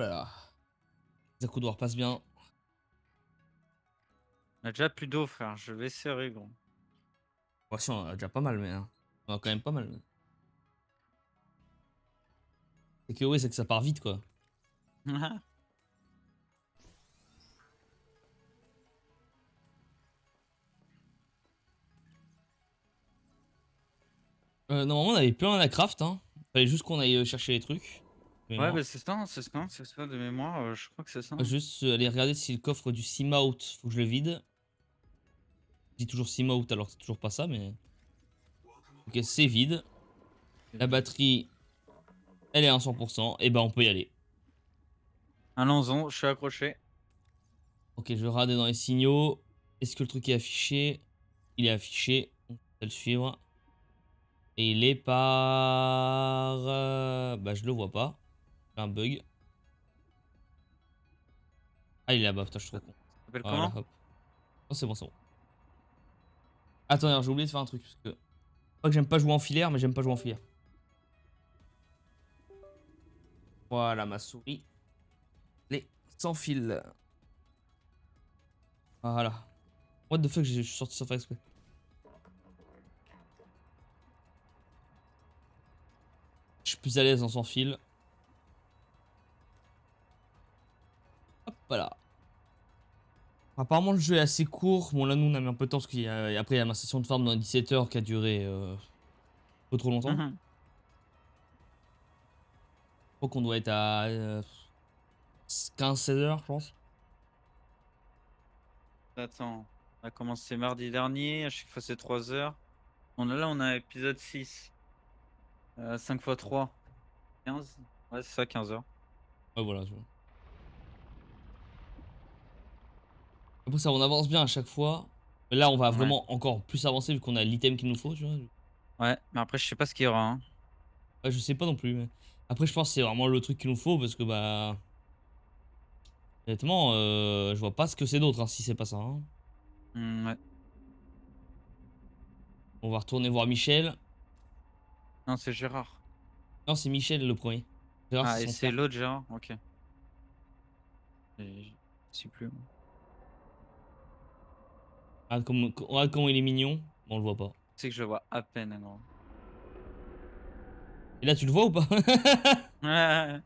là. Les accoudoirs passent bien. On a déjà plus d'eau, frère. Je vais serrer, gros. Bon, si, on a déjà pas mal, mais. Hein. On a quand même pas mal. C'est que, ouais, c'est que ça part vite, quoi. Normalement, on avait plus rien à craft, hein. Fallait juste qu'on aille chercher les trucs. Ouais, bah c'est ça, c'est ça de mémoire. Je crois que c'est ça. Juste aller regarder si le coffre du Seamout, faut que je le vide. Je dis toujours Seamout alors que c'est toujours pas ça, mais. Ok, c'est vide. La batterie, elle est à 100%. Et ben, on peut y aller. Allons-y, je suis accroché. Ok, je vais regarder dans les signaux. Est-ce que le truc est affiché? Il est affiché. On va le suivre. Et il est par... Bah, je le vois pas. Un bug. Ah, il est là-bas. Putain, je suis trop con. Ça s'appelle Voilà, comment? hop. Oh, c'est bon, c'est bon. Attends, alors, j'ai oublié de faire un truc. Parce que... Pas que j'aime pas jouer en filaire, mais j'aime pas jouer en filaire. Voilà, ma souris. Les sans fil. Voilà. What the fuck, je suis sorti sans faire exprès. Je suis plus à l'aise en sans fil. Hop, voilà. Apparemment, le jeu est assez court. Bon, là, nous, on a mis un peu de temps parce qu'après, il y a ma session de farm dans 17 heures qui a duré pas trop longtemps. Je crois qu'on doit être à 15-16 heures, je pense. Attends, on a commencé mardi dernier. À chaque fois, c'est 3 heures. On a épisode 6. 5 x 3. 15. Ouais, c'est ça, 15 heures. Ouais, voilà. Après, ça, on avance bien à chaque fois. Mais là, on va Ouais. vraiment encore plus avancer vu qu'on a l'item qu'il nous faut, tu vois. Ouais, mais après, je sais pas ce qu'il y aura. Hein. Ouais, je sais pas non plus. Mais... Après, je pense que c'est vraiment le truc qu'il nous faut parce que, bah. Honnêtement, je vois pas ce que c'est d'autre hein, si c'est pas ça. Hein. Ouais. On va retourner voir Michel. Non, c'est Gérard. Non, c'est Michel le premier. Gérard, c'est Ah, et son c'est frère. l'autre Gérard? Ok. Je sais plus. Regarde comment il est mignon. Bon, on le voit pas. C'est que je le vois à peine, gros. Et là, tu le vois ou pas? Ouais.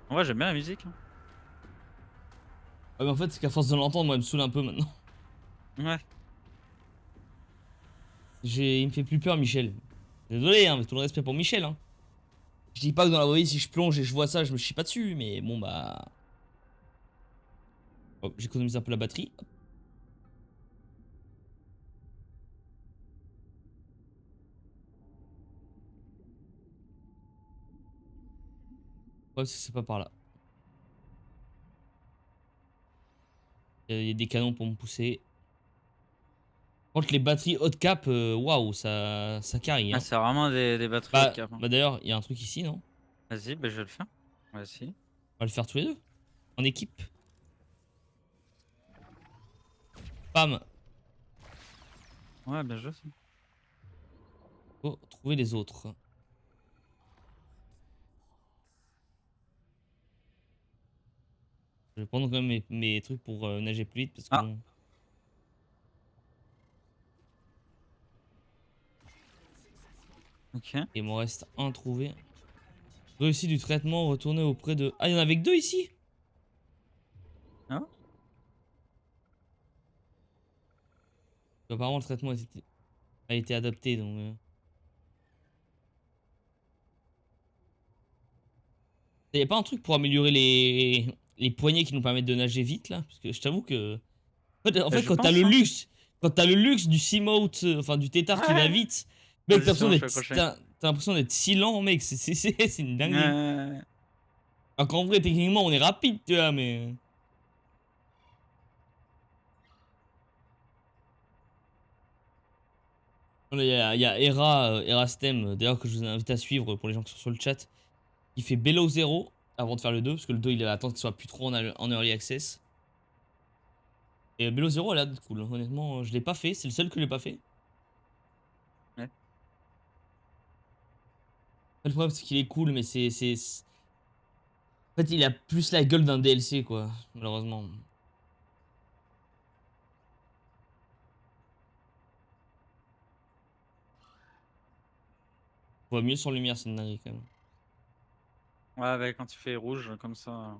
En vrai, j'aime bien la musique. Hein. Ouais, mais en fait, c'est qu'à force de l'entendre, moi, il me saoule un peu maintenant. Ouais. Il me fait plus peur, Michel. Désolé, hein, mais tout le respect pour Michel. Hein. Je dis pas que dans la vraie vie, si je plonge et je vois ça, je me chie pas dessus, mais bon, bah. Hop, j'économise un peu la batterie. Ouais, c'est pas par là. Il y a des canons pour me pousser. Par contre, les batteries haut de cap, waouh, ça carry. Ah, Hein. c'est vraiment des batteries haut de cap. Hein. Bah d'ailleurs, il y a un truc ici, non? Vas-y, bah, je vais le faire. Vas-y. On va le faire tous les deux. En équipe. Bam. Ouais, bien joué. Faut trouver les autres. Je vais prendre quand même mes trucs pour nager plus vite parce que Ah, bon. ok. Il m'en reste un trouvé. Réussi du traitement, retourner auprès de. Ah, il y en avait que deux ici? Ah, Apparemment, le traitement a été adapté donc. Y a pas un truc pour améliorer les poignées qui nous permettent de nager vite là? Parce que je t'avoue que. En bah, fait, je pense, hein. quand t'as le luxe du Seamout, enfin du tétard qui va Ouais. vite, mec, Vas-y, c'est bon, je suis accroché. t'as l'impression d'être si lent, mec, c'est une dinguerie. Ouais. Alors qu'en vrai, techniquement, on est rapide, tu vois, mais. Il y a Erastem, d'ailleurs, que je vous invite à suivre pour les gens qui sont sur le chat, qui fait Below Zero avant de faire le 2, parce que le 2, il va attendre qu'il soit plus trop en early access. Et Below Zero, elle a l'air d'être cool, honnêtement, je l'ai pas fait, c'est le seul que je l'ai pas fait. Ouais. Le problème, c'est qu'il est cool, mais En fait, il a plus la gueule d'un DLC, quoi, malheureusement. On voit mieux sans lumière, c'est une dinguerie, quand même. Ouais, bah, quand tu fais rouge, comme ça.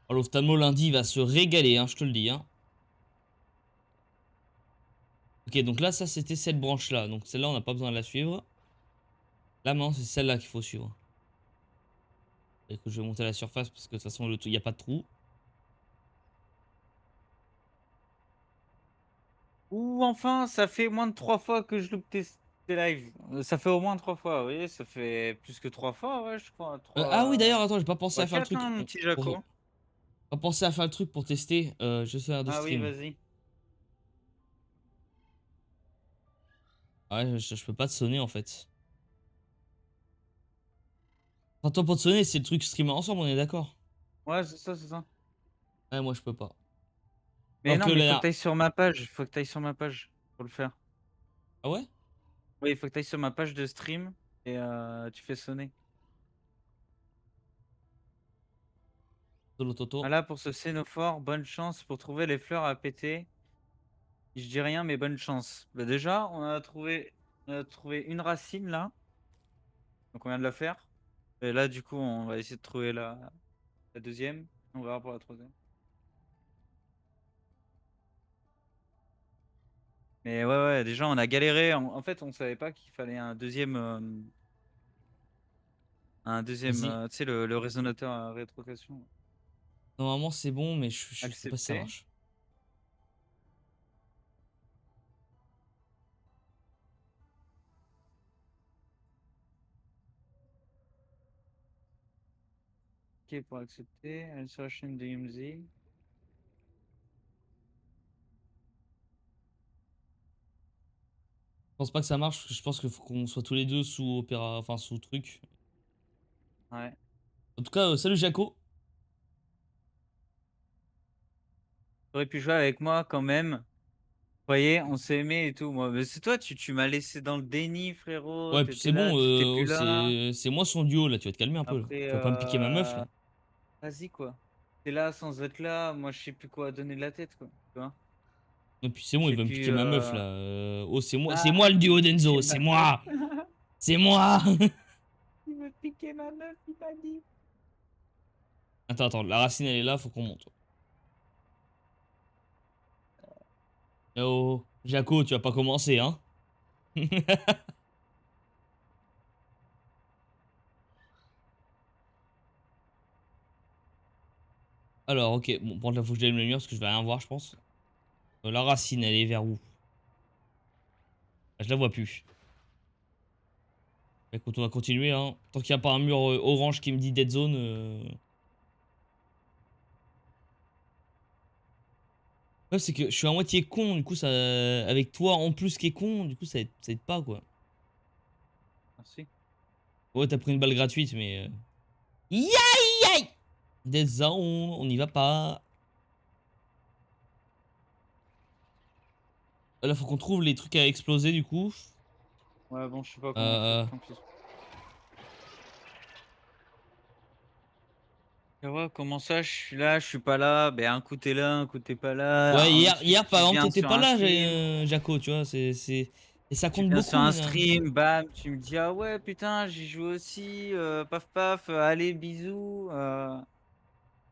Oh, l'ophtalmo lundi, il va se régaler, hein, je te le dis, hein. Ok, donc là, ça, c'était cette branche-là. Donc celle-là, on n'a pas besoin de la suivre. Là, maintenant, c'est celle-là qu'il faut suivre. Et que je vais monter à la surface, parce que de toute façon, il n'y a pas de trou. Ou enfin, ça fait moins de 3 fois que je loupe tes lives. Ça fait au moins 3 fois, oui, ça fait plus que 3 fois, ouais, je crois. Ah oui, 3, d'ailleurs, attends, j'ai pas pensé à faire le 4, truc. hein, mon petit Jaco. Pas pensé à faire le truc pour tester. Je sais de Ah oui, stream. vas-y. Ouais, je peux pas te sonner, en fait. Enfin, toi, pour te sonner, c'est le truc streamer ensemble, on est d'accord. Ouais, c'est ça, c'est ça. Ouais, moi, je peux pas. Mais Alors non, que mais il faut que là... tu ailles sur ma page. Il faut que tu ailles sur ma page pour le faire. Ah ouais? Oui, il faut que tu ailles sur ma page de stream et tu fais sonner. Solo Toto. Voilà pour ce Cénophore, bonne chance pour trouver les fleurs à péter. Je dis rien, mais bonne chance. Bah déjà, on a trouvé une racine là. Donc on vient de la faire. Et là, du coup, on va essayer de trouver la deuxième. On verra pour la troisième. Mais ouais, ouais, déjà, on a galéré. En fait, on savait pas qu'il fallait un deuxième, Vas-y. tu sais, le résonateur à rétrocation. Normalement, c'est bon, mais je sais pas si ça Accepté. marche. Ok, pour accepter. Aller sur la chaîne de Yumzi. Je pense pas que ça marche, parce que je pense qu'il faut qu'on soit tous les deux sous Opéra, enfin sous truc. Ouais. En tout cas, salut Jaco. T'aurais pu jouer avec moi quand même. Vous voyez, on s'est aimé et tout. Moi, mais c'est toi, tu m'as laissé dans le déni, frérot. Ouais, puis T'étais c'est là, bon, t'étais plus là. c'est moi son duo là, tu vas te calmer un peu. Après, Tu vas pas me piquer ma meuf là. vas-y, quoi. T'es là sans être là. Moi, je sais plus quoi donner de la tête, quoi. Tu vois? Et puis c'est bon, Je il sais va me plus. piquer ma meuf là. Oh, c'est Ah, moi le il duo veut d'Enzo, piquer c'est ma meuf. moi! C'est moi! Il veut piquer ma meuf, il m'a dit. Attends, la racine elle est là, faut qu'on monte. Oh, Jaco, tu vas pas commencer, hein? Alors, ok, bon, par contre, là, faut que j'allume la lumière parce que je vais rien voir, je pense. La racine, elle est vers où? Ah, je la vois plus. Écoute, on va continuer, hein. Tant qu'il n'y a pas un mur orange qui me dit dead zone. Ouais, c'est que je suis à moitié con, du coup, ça. Avec toi en plus qui est con, du coup, ça aide pas, quoi. Merci. Ouais, t'as pris une balle gratuite, mais. Yay, yay! Dead zone, on y va pas. Là, faut qu'on trouve les trucs à exploser, du coup. Ouais, bon, je sais pas comment on fait. Euh. Tant pis. Et ouais, comment ça, je suis là, je suis pas là. Ben, un coup t'es là, un coup t'es pas Ouais, là. hier, Ensuite, par tu exemple, viens t'étais sur pas un là, stream. Jaco, tu vois, c'est. Et ça Tu compte viens sur beaucoup, un mine. stream, bam, tu me dis ah ouais putain j'y joue aussi, paf paf, allez bisous.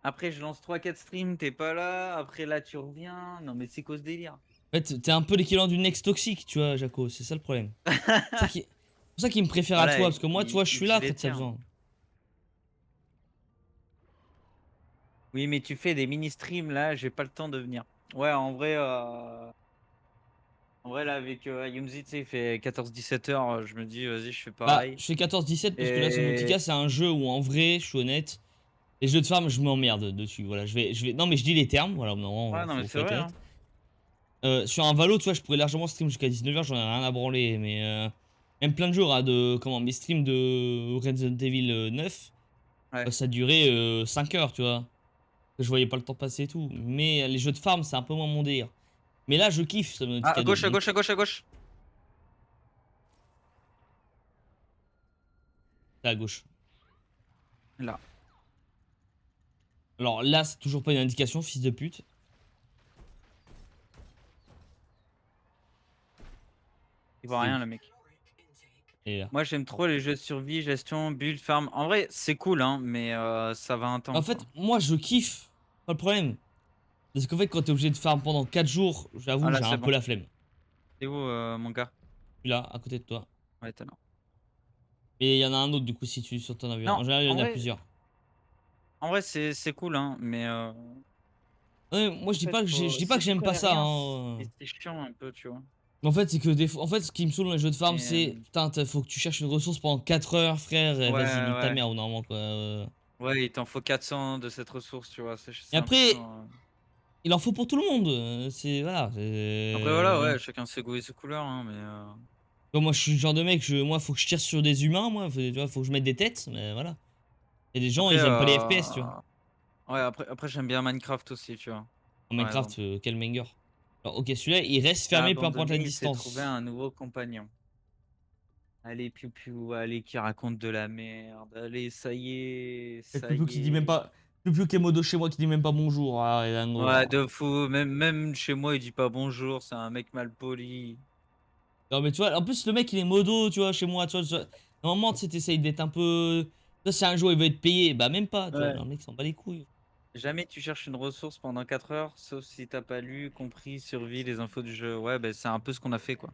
Après je lance 3-4 streams, t'es pas là, après là tu reviens. Non mais c'est quoi ce délire? En fait, t'es un peu l'équivalent d'une ex toxique, tu vois, Jaco, c'est ça le problème. C'est pour ça qu'il me préfère à Voilà, toi, parce que moi, tu vois, je il suis dit là les quand il y a termes. besoin. Oui mais tu fais des mini streams là, j'ai pas le temps de venir. Ouais en vrai là avec Yumzi, tu sais, il fait 14-17 heures, je me dis vas-y je fais Bah, pareil. je fais 14-17 parce que là, Subnautica, Et c'est un jeu où, en vrai, je suis honnête, les jeux de farm, je m'emmerde dessus. Voilà, non, mais je dis les termes, voilà, non, ouais non mais faut c'est être vrai honnête. hein. Sur un Valo, tu vois, je pourrais largement stream jusqu'à 19h, j'en ai rien à branler, mais même plein de jours, hein, mes streams de Resident Evil 9, Ouais. ça durait 5 heures, tu vois. Je voyais pas le temps passer et tout. Mais les jeux de farm, c'est un peu moins mon délire. Mais là, je kiffe Ah, Subnautica à 2. gauche, à Donc, gauche, à gauche, à gauche. Là, à gauche. Là. Alors là, c'est toujours pas une indication, fils de pute. Il voit rien, le mec. Et là. Moi, j'aime trop les jeux de survie, gestion, build, farm. En vrai, c'est cool, hein, mais ça va un temps. En Quoi. fait, moi, je kiffe. Pas le problème. Parce qu'en fait, quand t'es obligé de farm pendant 4 jours, j'avoue, Ah là, j'ai c'est un peu bon. la flemme. C'est où, mon gars? Je suis là, à côté de toi. Ouais, t'as non. Et il y en a un autre, du coup, si tu sur ton avion. Non, En général, il y en a plusieurs. en vrai c'est cool, hein, mais Ouais, moi, je en dis fait, pas que je dis pas si que tu j'aime pas connais ça. rien, Hein. c'est chiant un peu, tu vois. En fait, c'est que des fois, en fait, ce qui me saoule dans les jeux de farm, Mais, c'est putain, faut que tu cherches une ressource pendant 4 heures, frère. ouais, Vas-y, nique ta ouais. mère, normalement, quoi. Ouais, il t'en faut 400 de cette ressource, tu vois, Et c'est un peu après, chiant, hein. il en faut pour tout le monde. C'est voilà. Après voilà, ouais, chacun ses goûts et ses couleurs, hein, mais Bon, moi, je suis le genre de mec, moi, faut que je tire sur des humains, moi. Tu vois, faut que je mette des têtes, mais voilà. Il y a des gens, après, ils aiment pas les FPS, tu vois. ouais, après j'aime bien Minecraft aussi, tu vois, En par Minecraft, exemple. quel banger. Alors, ok, celui-là, il reste Il a fermé, peu importe la abandonné, il s'est trouvé distance. un nouveau compagnon. Allez, piou piou, allez, qui raconte de la merde. Allez, Et ça Piu y qui dit même est. pas. Piu qui est modo chez moi, qui dit même pas bonjour. Ah, et Ouais, dingo. de fou. Même chez moi, il dit pas bonjour, c'est un mec mal poli. Non, mais tu vois, en plus, le mec, il est modo, tu vois, chez moi, tu vois. Normalement, tu sais, t'essayes d'être un peu. Ça, c'est un jour, il veut être payé. Bah, même pas, tu vois. Ouais. Genre, le mec s'en bat les couilles. Jamais tu cherches une ressource pendant 4 heures, sauf si t'as pas lu, compris, survie, les infos du jeu. Ouais, bah, c'est un peu ce qu'on a fait, quoi.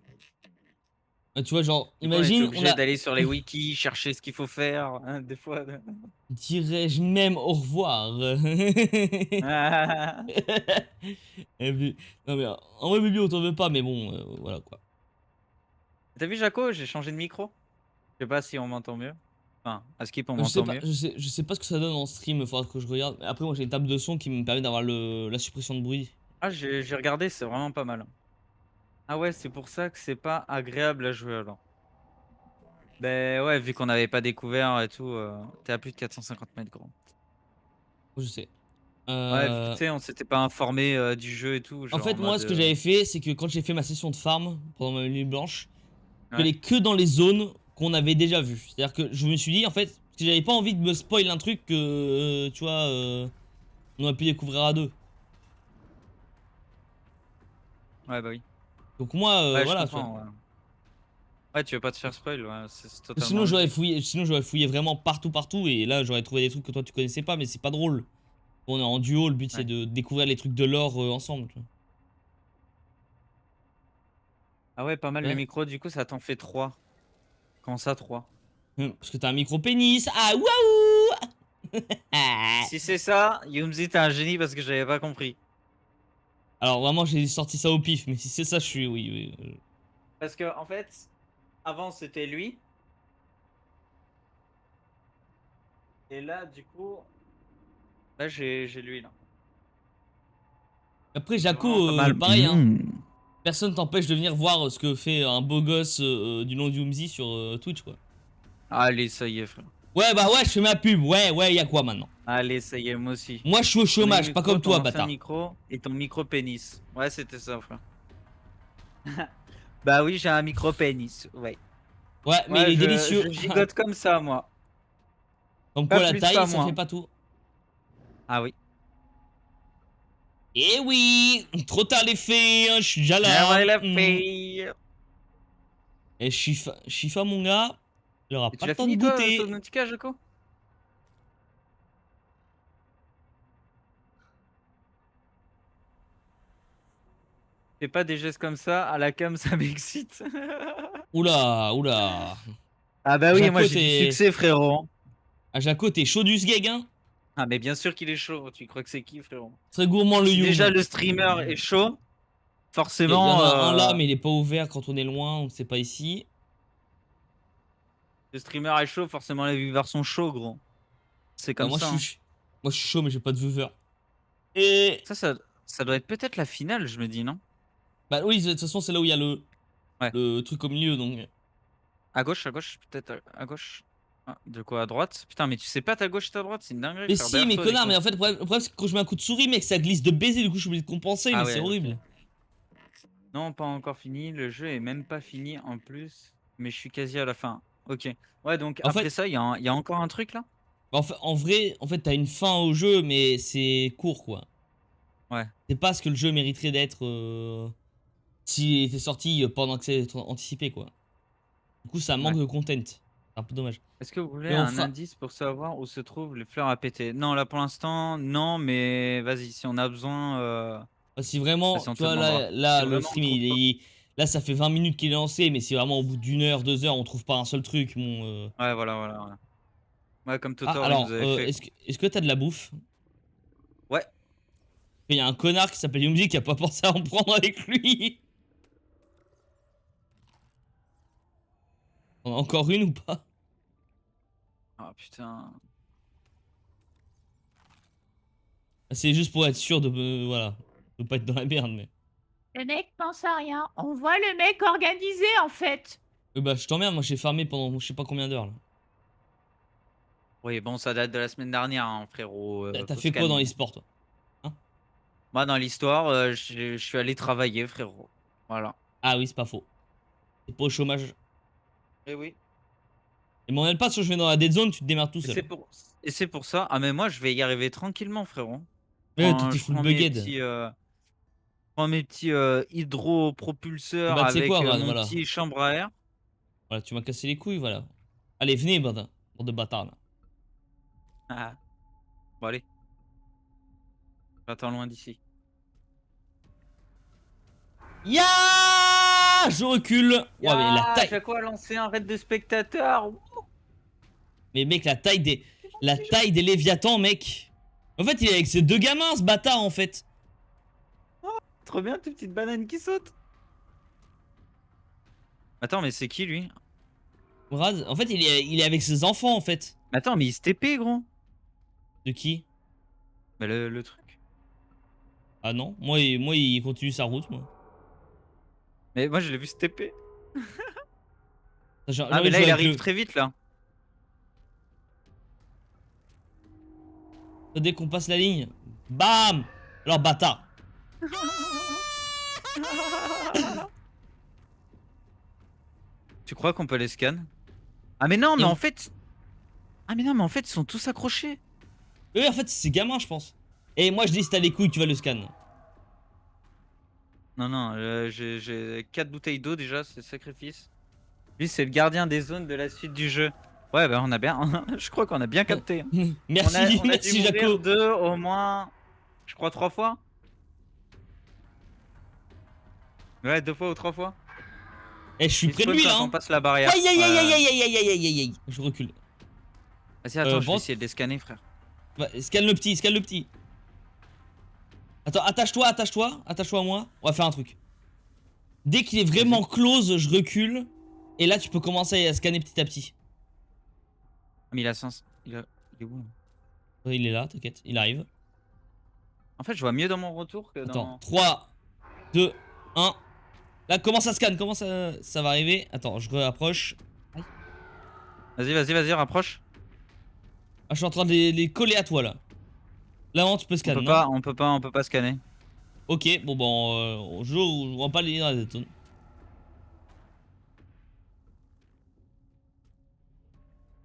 Tu vois, genre, Du coup, on était imagine, on obligé a. d'aller sur les wikis, chercher ce qu'il faut faire, hein, des fois. Dirais-je même au revoir. Ah. Et puis- non, mais en vrai, Bibi, on t'en veut pas, mais bon, voilà quoi. T'as vu, Jaco, j'ai changé de micro. Je sais pas si on m'entend mieux. Enfin, à Skip, on Je sais m'entend pas, mieux. je sais pas ce que ça donne en stream, il faudra que je regarde. Mais après, moi, j'ai une table de son qui me permet d'avoir la suppression de bruit. Ah, j'ai regardé, c'est vraiment pas mal. Ah ouais, c'est pour ça que c'est pas agréable à jouer alors. Ben ouais, vu qu'on n'avait pas découvert et tout, t'es à plus de 450 mètres, gros. Je sais. Ouais, vu que tu sais, on s'était pas informé du jeu et tout, En genre en fait, moi, mode. ce que j'avais fait, c'est que quand j'ai fait ma session de farm pendant ma nuit blanche, je suis Ouais. allé que dans les zones qu'on avait déjà vues. C'est-à-dire que je me suis dit, en fait, parce que j'avais pas envie de me spoil un truc que, tu vois, on aurait pu découvrir à deux. Ouais, bah oui. Donc moi, Ouais, je voilà, tu vois. comprends. Ouais, ouais, tu veux pas te faire spoil, ouais, c'est totalement Sinon logique. j'aurais fouillé vraiment partout, partout, et là j'aurais trouvé des trucs que toi tu connaissais pas, mais c'est pas drôle. On est en duo, le but c'est Ouais. de découvrir les trucs de l'or ensemble. Tu Ah ouais, pas mal le vois. micro, du coup, ça t'en fait 3. Comment ça, 3? Parce que t'as un micro pénis. Ah waouh. Ah. Si c'est ça, Yumzi, t'es un génie parce que j'avais pas compris. Alors vraiment j'ai sorti ça au pif, mais si c'est ça je suis oui. Parce que, en fait, avant c'était lui, et là, du coup, là, j'ai lui, là. Après C'est vraiment pas mal. pareil hein. Personne t'empêche de venir voir ce que fait un beau gosse du nom d'Youmzi sur Twitch quoi. Allez, ça y est, frère. Ouais bah ouais je fais ma pub, ouais y'a quoi maintenant. Allez, ça y est, moi aussi. Moi je suis au Ton nouveau chômage, pas micro, comme ton toi ancien bâtard. micro et ton micro pénis. Ouais, c'était ça, frère. Bah oui, j'ai un micro pénis, ouais. Ouais mais il Ouais, est délicieux. je gigote comme ça, moi. Comme Pas quoi la plus, pas taille ça fait moins. pas tout. Ah oui. Eh oui, trop tard les filles, hein, je suis déjà Ah là. ouais, la Hmm. fille. Et Shifa mon gars, il aura Et pas tu le l'as temps de fini, toi, goûter. Subnautica, Jaco? Fais pas des gestes comme ça, à la cam, ça m'excite. Oula. Ah bah oui, moi Jaco j'ai du t'es... succès, frérot. Ah, Jaco t'es chaud du sgeg hein. Ah mais bien sûr qu'il est chaud, tu crois que c'est qui, frérot? Très gourmand le Si déjà Youm. le streamer est chaud, Il y en forcément, a un là mais il est pas ouvert quand on est loin, donc c'est pas ici. le streamer est chaud, forcément les viewers sont chauds, gros. C'est Bah comme ça, hein. moi je suis chaud mais j'ai pas de viewer. Et... Ça doit être peut-être la finale, je me dis, non? Bah oui, de toute façon c'est là où il y a Ouais. le truc au milieu donc... À gauche, peut-être à gauche. Ah, de quoi, à droite? Putain, mais tu sais pas ta gauche ta droite, c'est une dinguerie, Mais frère. si, Derrière mais toi, des connard, mais fois. en fait le problème c'est que quand je mets un coup de souris mec ça glisse de baiser, du coup je suis obligé de compenser, mais Ah c'est ouais, ok. horrible. Non, pas encore fini. Le jeu est même pas fini en plus. Mais je suis quasi à la fin. OK. Ouais, donc En après fait, ça, il y a encore un truc là? en vrai, t'as une fin au jeu, mais c'est court, quoi. Ouais, C'est pas ce que le jeu mériterait d'être s'il était sorti pendant que c'est anticipé, quoi. Du coup, ça manque ouais. de content. C'est un peu dommage. Est-ce que vous voulez Mais on un fera. indice pour savoir où se trouvent les fleurs à péter? Non, là pour l'instant, non, mais vas-y, si on a besoin, Si vraiment, vas-y, on tu te vois, demandera. Si là, le vraiment on stream, trouve pas. là, ça fait 20 minutes qu'il est lancé, mais si vraiment au bout d'une heure, 2 heures, on trouve pas un seul truc, bon. Ouais, voilà, voilà, voilà. Ouais, comme Ah, Totor, il nous alors, avait fait. est-ce que t'as de la bouffe? Ouais. Il y a un connard qui s'appelle Yumzi qui a pas pensé à en prendre avec lui. On a encore une ou pas? Ah putain. C'est juste pour être sûr de, voilà, de pas être dans la merde, mais. Le mec pense à rien. On voit le mec organisé en fait. Bah, je t'emmerde, moi j'ai farmé pendant je sais pas combien d'heures là. Oui, bon, ça date de la semaine dernière, hein, frérot. T'as Faut se fait quoi dans les calmer. sports, toi? Hein? Moi, dans l'histoire, je suis allé travailler, frérot. Voilà. Ah oui, c'est pas faux. T'es pas au chômage. Et oui. Et m'en aide pas, si je vais dans la dead zone, tu te démerdes tout Et seul. c'est pour ça. Ah, mais moi, je vais y arriver tranquillement, frérot. Ouais, toi t'es Je full prends mes bugged. petits, Et hydropropulseurs bah, tu sais avec quoi, mon voilà. petit chambre à air. Voilà, tu m'as cassé les couilles, voilà. Allez, venez, bande de bâtards là. Ah. Bon, allez. J'attends loin d'ici. Ya, je recule. Ouais, mais la Ya, taille. Jaco a lancé un raid de spectateurs. Mais mec, la taille des Léviathans, mec. En fait, il est avec ses deux gamins, ce bâtard, en fait. Trop bien, tes petites bananes qui sautent. Attends, mais c'est qui lui? Brad, en fait, il est avec ses enfants, en fait. Attends, mais il se TP, gros. De qui? Bah, le truc. Ah non, moi, il continue sa route, moi. Mais moi, je l'ai vu se TP. J'ai Ah, envie mais de là, jouer il avec arrive le. très vite, là. Dès qu'on passe la ligne, bam! Alors, bâtard. Tu crois qu'on peut les scan? Ah, mais non, Et mais en fait. Ah, mais non, mais en fait, ils sont tous accrochés. eux, en fait, c'est ses gamins, je pense. Et moi, je dis, si t'as les couilles, tu vas le scan. Non, non, j'ai 4 bouteilles d'eau déjà, c'est sacrifice. Lui, c'est le gardien des zones de la suite du jeu. Ouais, bah, on a bien. Je crois qu'on a bien capté, hein. Merci, On a dû merci, mourir Jaco. deux au moins. Je crois 3 fois. Ouais, 2 fois ou 3 fois. Eh, je suis Il près de spawn lui, là. quand on Hein. passe la barrière. Aïe, aïe, aïe, aïe, Ouais. aïe, aïe, aïe, aïe, aïe, aïe, aïe. Je recule. Vas-y, attends, je vais Bon, essayer de les scanner, frère. scanne le petit, scanne le petit. Attends, attache-toi à moi. On va faire un truc. Dès qu'il est vraiment close, je recule. Et là, tu peux commencer à scanner petit à petit. Ah, mais il a sens. Il est où, là? Il est là, t'inquiète, il arrive. En fait, je vois mieux dans mon retour que Attends, dans. 3, 2, 1. Là, comment ça scanne? Comment ça va arriver? Attends, je rapproche. Vas-y, vas-y, vas-y, rapproche. Ah, je suis en train de les coller à toi là. Là, tu peux On scanner, peut non? pas, on peut pas, on peut pas scanner. Ok, bon, bon, on va pas les dans la zone.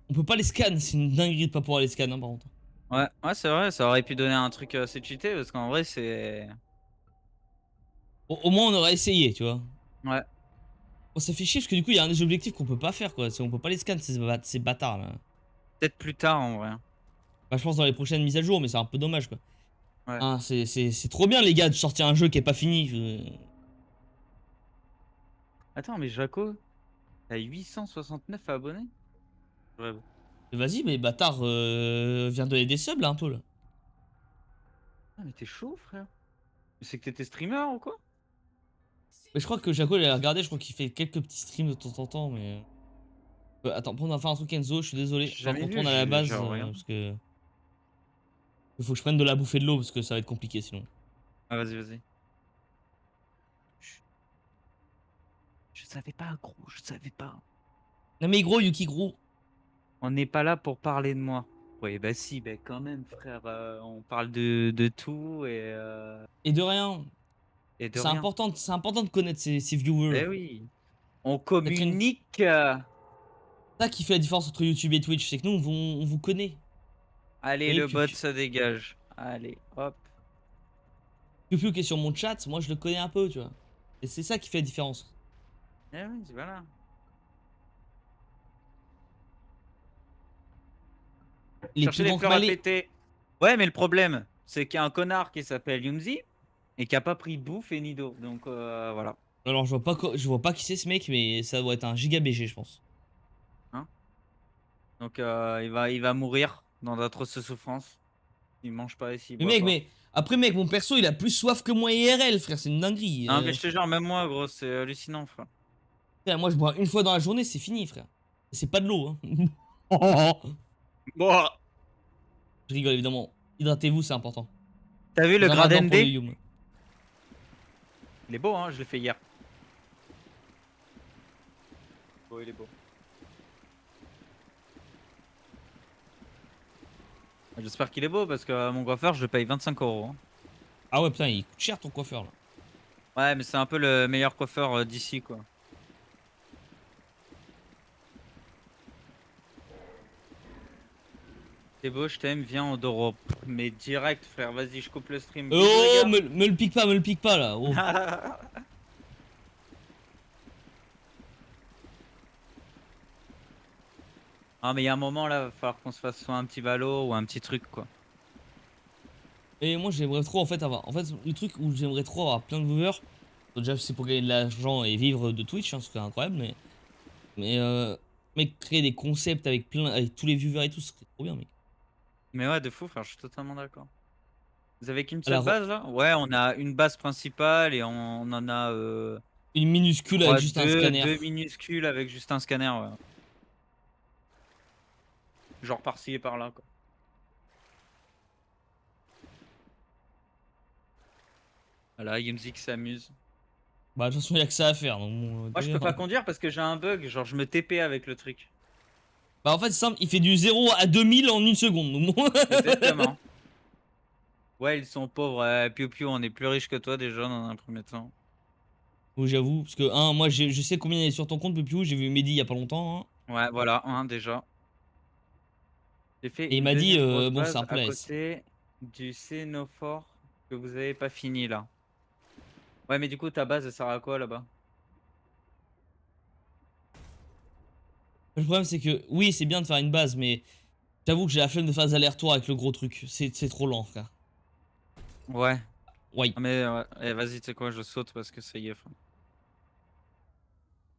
On peut pas les scanner, c'est une dinguerie de pas pouvoir les scanner, hein, par contre. Ouais, ouais, c'est vrai, ça aurait pu donner un truc assez cheaté parce qu'en vrai, c'est. Au moins, on aurait essayé, tu vois. Ouais. Bon, ça fait chier parce que du coup, il y a un des objectifs qu'on peut pas faire, quoi. On peut pas les scanner, ces bâtards là. Peut-être plus tard en vrai. Bah, je pense dans les prochaines mises à jour, mais c'est un peu dommage, quoi. Ouais. Hein, c'est trop bien, les gars, de sortir un jeu qui est pas fini. Attends, mais Jaco, t'as 869 abonnés? Ouais. Vas-y, mais bâtard, viens donner des subs là, un peu là. Ah, mais t'es chaud, frère. C'est que t'étais streamer ou quoi? Mais je crois que Jaco, il a regardé, je crois qu'il fait quelques petits streams de temps en temps, mais. Attends, on va faire un truc Enzo, je suis désolé. J'ai Faut jamais qu'on vu, retourne à la base, j'ai rien. parce que. Il faut que je prenne de la bouffe et de l'eau, parce que ça va être compliqué sinon. Ah, vas-y, vas-y. Je savais pas, gros, je savais pas. Non mais gros, Yuki gros. On n'est pas là pour parler de moi. Oui, bah si, bah quand même, frère. On parle de tout Et de rien. et de rien. C'est important de connaître ses viewers. Eh oui. On Catherine. communique. Ça qui fait la différence entre YouTube et Twitch, c'est que nous, on vous connaît. Allez, Oui, le puis- bot, ça dégage. Allez, hop. Piu qui est sur mon chat, moi je le connais un peu, tu vois. Et c'est ça qui fait la différence. Eh oui, voilà. Les Chercher plus les grands fleurs à malais. péter. Ouais, mais le problème, c'est qu'il y a un connard qui s'appelle Yumzi et qui a pas pris de bouffe et ni d'eau. Donc voilà. Alors je vois pas qui c'est ce mec, mais ça doit être un giga BG, je pense. Hein, donc il va mourir dans d'atroces souffrances. Il mange pas et s'il Mais boit mec, pas. mais après mec, mon perso il a plus soif que moi IRL, frère, c'est une dinguerie. Non, mais je te jure, même moi, gros, c'est hallucinant, frère. Frère, moi je bois une fois dans la journée, c'est fini, frère. C'est pas de l'eau, hein. Bon, Je rigole évidemment. Hydratez-vous, c'est important. t'as vu le Ramadan Graden pour le D? Yum. Il est beau, hein, je l'ai fait hier. Beau, il est beau. J'espère qu'il est beau parce que mon coiffeur, je le paye 25 €. Hein. Ah ouais, putain, il coûte cher ton coiffeur là. Ouais, mais c'est un peu le meilleur coiffeur d'ici, quoi. T'es beau, je t'aime, viens en Doro. Mais direct, frère, vas-y, je coupe le stream. Bisous, Oh, les me le pique pas là. Oh. gars. Ah, mais il y a un moment là, va falloir qu'on se fasse soit un petit valo ou un petit truc, quoi. Et moi j'aimerais trop en fait avoir. En fait, le truc où j'aimerais trop avoir plein de viewers. Déjà, c'est pour gagner de l'argent et vivre de Twitch, hein, ce serait incroyable, mais créer des concepts avec tous les viewers et tout, ce serait trop bien, mec. Mais ouais, de fou, frère, je suis totalement d'accord. Vous avez qu'une seule Alors, base là? Ouais, on a une base principale et on en a une minuscule avec juste un scanner. deux minuscules avec juste un scanner, ouais. Genre par-ci et par-là, quoi. Voilà, Yumzi qui s'amuse. Bah, de toute façon, il y a que ça à faire. Donc, bon, Moi, je peux pas conduire parce que j'ai un bug, genre je me TP avec le truc. Bah, en fait, c'est simple, il fait du 0 à 2000 en une seconde. Donc, bon. Exactement. Ouais, ils sont pauvres. Piu Piu, on est plus riche que toi déjà dans un premier temps. Oui, j'avoue, parce que, moi, je sais combien il est sur ton compte, Pepiou, j'ai vu Mehdi il y a pas longtemps. Hein. Ouais, voilà, déjà. J'ai fait Et il une m'a dit, deuxième grosse bon, c'est base un peu à la S. côté du Cénophore que vous avez pas fini là. Ouais, mais du coup, ta base, elle sert à quoi là-bas? Le problème, c'est que, oui, c'est bien de faire une base, mais j'avoue que j'ai la flemme de faire des allers-retours avec le gros truc. C'est trop lent, frère. Ouais. Ouais. Ah, mais ouais. Eh, vas-y, tu sais quoi, je saute parce que ça y est. Frère.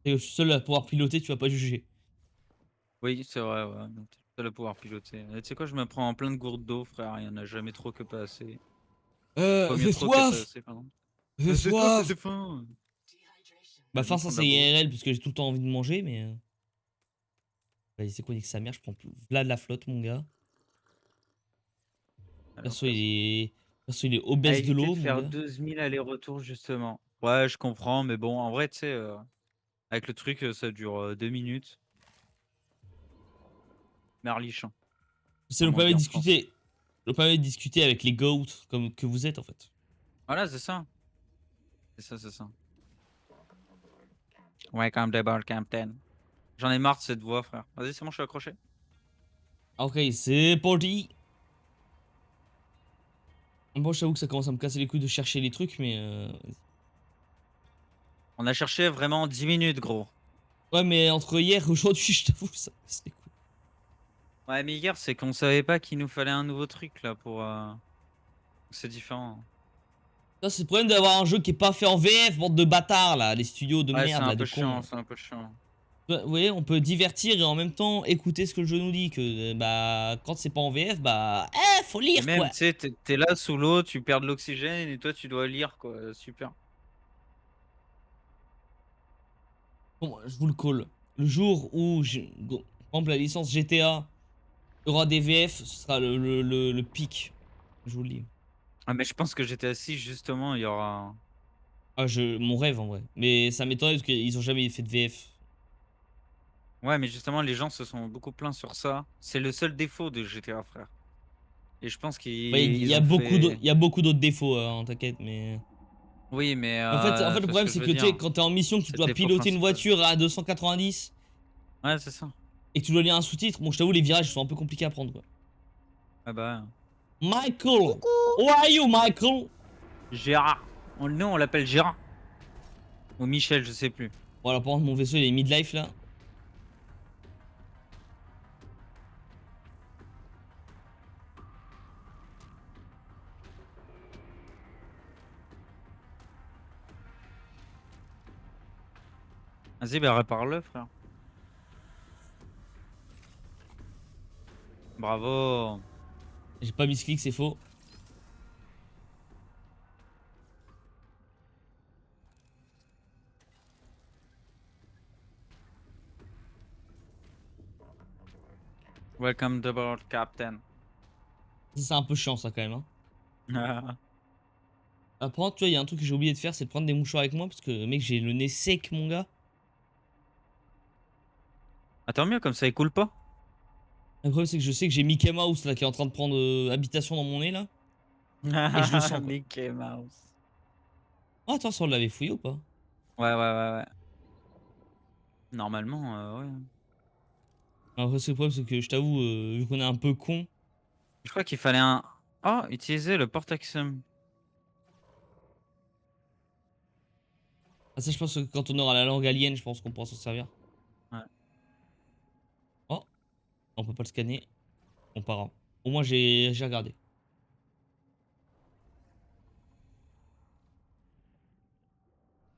Et je suis seul à pouvoir piloter, tu vas pas juger. Oui, c'est vrai, ouais. T'es le seul à pouvoir piloter. Tu sais quoi, je me prends en plein de gourdes d'eau, frère. Il y en a jamais trop que pas assez. Pas mieux J'ai trop que pas soif! assez, pardon. J'ai soif! J'ai faim. Bah, Vas-y, fin, ça prends de c'est la bouffe. IRL, parce que j'ai tout le temps envie de manger, mais. Vas-y, c'est quoi, nique sa mère, je prends plus. Là de la flotte, mon gars. Allez, on Perso, casse. il est À obèse de éviter l'eau, de mon faire gars. 12 000 allers-retours, justement. Ouais, je comprends, mais bon, en vrai, tu sais, avec le truc, ça dure 2 minutes. Merlichen. C'est le Comme on permet dit de en France. discuter. Le permet de discuter avec les goats, comme que vous êtes, en fait. Voilà, c'est ça. C'est ça. Ouais, comme d'abord, Captain. J'en ai marre de cette voix, frère. Vas-y, c'est bon, je suis accroché. Ok, c'est parti! Bon, je t'avoue que ça commence à me casser les couilles de chercher les trucs, mais. On a cherché vraiment 10 minutes, gros. Ouais, mais entre hier et aujourd'hui, je t'avoue, ça me casse les couilles. Ouais, mais hier, c'est qu'on savait pas qu'il nous fallait un nouveau truc, là, pour... C'est différent. Ça, c'est le problème d'avoir un jeu qui est pas fait en VF, bande de bâtards, là. Les studios de Ouais, c'est merde, un là, de peu cons. chiant, c'est un peu chiant. Vous voyez, on peut divertir et en même temps écouter ce que le jeu nous dit. Que bah, quand c'est pas en VF, bah, faut Et lire même, quoi. tu sais, t'es là sous l'eau, tu perds de l'oxygène, et toi, tu dois lire, quoi. Super. Bon, je vous le call. Le jour où, par exemple, la licence GTA aura des VF, ce sera le pic. Je vous le dis. Ah, mais je pense que j'étais assis, justement, il y aura... Ah, mon rêve en vrai. Mais ça m'étonnerait parce qu'ils ont jamais fait de VF. Ouais, mais justement, les gens se sont beaucoup plaints sur ça. C'est le seul défaut de GTA, frère. Et je pense Ouais, il y qu'ils a ont fait... il y a beaucoup d'autres défauts, hein, t'inquiète, mais. Oui, mais En fait, le c'est ce problème, que je c'est veux que tu sais, dire. quand t'es en mission, que tu C'est le dois défaut piloter une principal. voiture à 290. Ouais, c'est ça. et que tu dois lire un sous-titre, bon, je t'avoue, les virages sont un peu compliqués à prendre, quoi. Ah bah. Michael! Coucou. Who are you, Michael? Gérard. Nous, on l'appelle Gérard. Ou Michel, je sais plus. Voilà, par contre, mon vaisseau, il est midlife, là. Vas-y, bah répare-le, frère. Bravo. J'ai pas misclick, c'est faux. Welcome to board, Captain. Ça, c'est un peu chiant, ça, quand même, hein. Ah, Par contre, tu vois, il y a un truc que j'ai oublié de faire, c'est de prendre des mouchoirs avec moi, parce que, mec, j'ai le nez sec, mon gars. tant mieux, comme ça, il coule pas. Le problème, c'est que je sais que j'ai Mickey Mouse, là, qui est en train de prendre habitation dans mon nez, là. Et je le sens, quoi. Mickey Mouse. Oh, attends, ça, on l'avait fouillé ou pas? Ouais. Normalement, ouais. Après, c'est le problème, c'est que, je t'avoue, vu qu'on est un peu con, Je crois qu'il fallait un. Oh, utiliser le porte-axiom. ah, ça, je pense que quand on aura la langue alien, je pense qu'on pourra s'en servir. Ouais. Oh, on peut pas le scanner. On part. Au moins, j'ai regardé.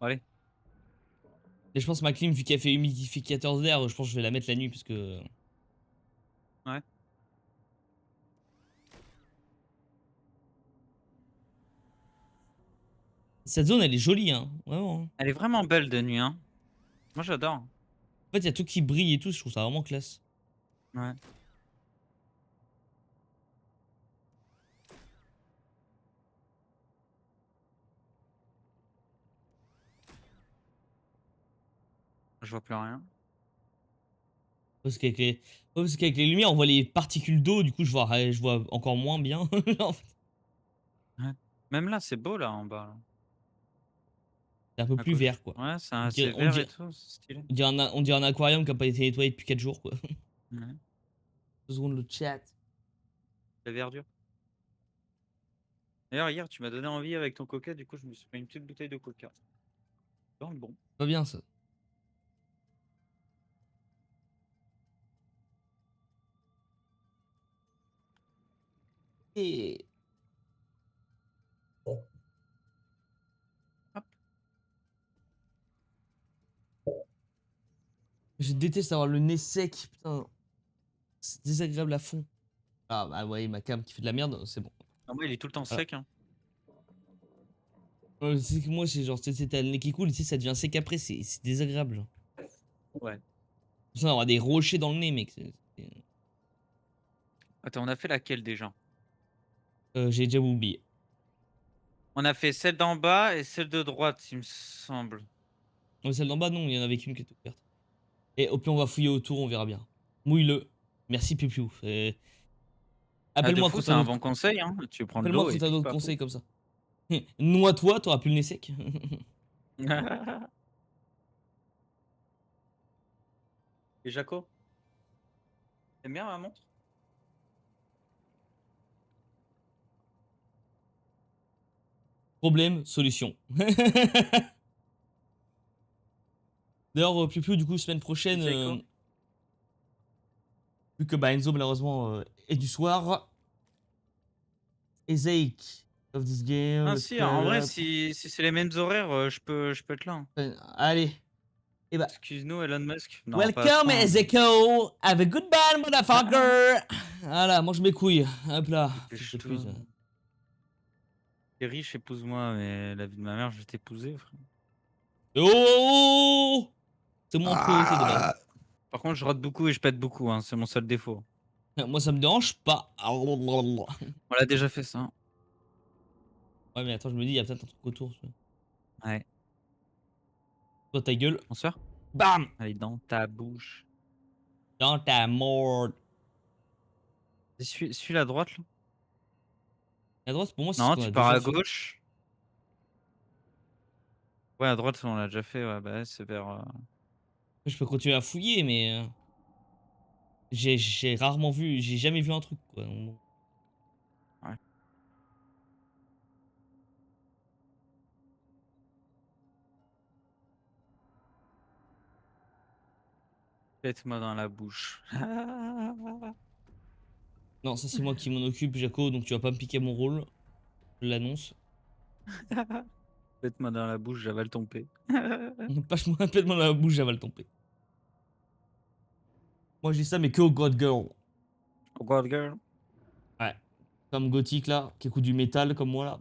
Allez. Et je pense ma clim, vu qu'elle fait humidificateur d'air, je pense que je vais la mettre la nuit parce que. Ouais. Cette zone, elle est jolie, hein. Vraiment, hein. Elle est vraiment belle de nuit, hein. Moi, j'adore. En fait, il y a tout qui brille et tout, je trouve ça vraiment classe. Ouais. Je vois plus rien. Parce qu'avec les... ouais, parce qu'avec les lumières, on voit les particules d'eau, du coup, je vois encore moins bien. En fait, Ouais. Même là, c'est beau, là, en bas. Là. c'est un peu À plus gauche. vert, quoi. Ouais, c'est On assez dirait, on vert et dirait- tout, c'est stylé. on dirait un aquarium qui n'a pas été nettoyé depuis 4 jours, quoi. Ouais. 2 secondes, le chat. La verdure. D'ailleurs, hier, tu m'as donné envie avec ton coca, du coup, je me suis pris une petite bouteille de coca. Dans le bon. Pas bien, ça. Et... Hop. Je déteste avoir le nez sec, putain. C'est désagréable à fond. Ah bah ouais, ma cam qui fait de la merde, c'est bon. Ah, moi, il est tout le temps Voilà. sec, hein. C'est que moi, c'est genre, t'as le nez qui coule, tu sais, ça devient sec après, c'est désagréable. Genre. Ouais. Ça, on aura des rochers dans le nez, mec. Attends, on a fait laquelle déjà? J'ai déjà oublié. On a fait celle d'en bas et celle de droite, il me semble. Non, celle d'en bas, non, il y en avait qu'une qui était ouverte. Et au pire, on va fouiller autour, on verra bien. Mouille-le. Merci, Piu-Piu. Ah, de Appelle-moi fou, quand c'est t'as un d'autres bon conseil, hein. Tu prends de appelle-moi l'eau quand et t'as puis d'autres partout. conseils comme ça. Noie-toi, t'auras plus le nez sec. Et Jaco? T'aimes bien ma montre? Problème, solution. D'ailleurs, Piu-Piu, du coup, semaine prochaine, Jaco? vu que bah, Enzo, malheureusement, est du soir. Ezek of this game. Ah Let's si, en vrai, cut. si c'est les mêmes horaires, je peux être là. Hein. Allez. Et bah, Excuse-nous, Elon Musk. Non, pas à ce welcome, point, mais Ezeko. Have a good bad, motherfucker. Voilà, mange mes couilles. Hop là. Je sais dépêche-toi. plus. T'es riche, épouse-moi, mais la vie de ma mère, je vais t'épouser, frère. Oh! C'est mon priorité de base. Par contre, je rate beaucoup et je pète beaucoup, hein, c'est mon seul défaut. Moi, ça me dérange pas. On l'a déjà fait ça. Ouais, mais attends, je me dis, il y a peut-être un truc autour. Tu vois. Ouais. Toi, ta gueule. Bonsoir. Bam! Allez, dans ta bouche. Dans ta mort. Suis la droite, là. À droite, pour moi, c'est ce Non, qu'on tu a pars déjà à fait. gauche. Ouais, à droite, on l'a déjà fait, ouais, bah c'est vers. Je peux continuer à fouiller, mais. j'ai rarement vu, j'ai jamais vu un truc quoi. Donc, Pète-moi dans la bouche. non, ça c'est moi qui m'en occupe, Jaco, donc tu vas pas me piquer mon rôle. Je l'annonce. Pète-moi dans la bouche, j'avale ton P. Passe-moi un peu dans la bouche, j'avale ton P. Moi je dis ça, mais que au God Girl. Oh God girl. Ouais. Comme Gothic là, qui écoute du métal comme moi là.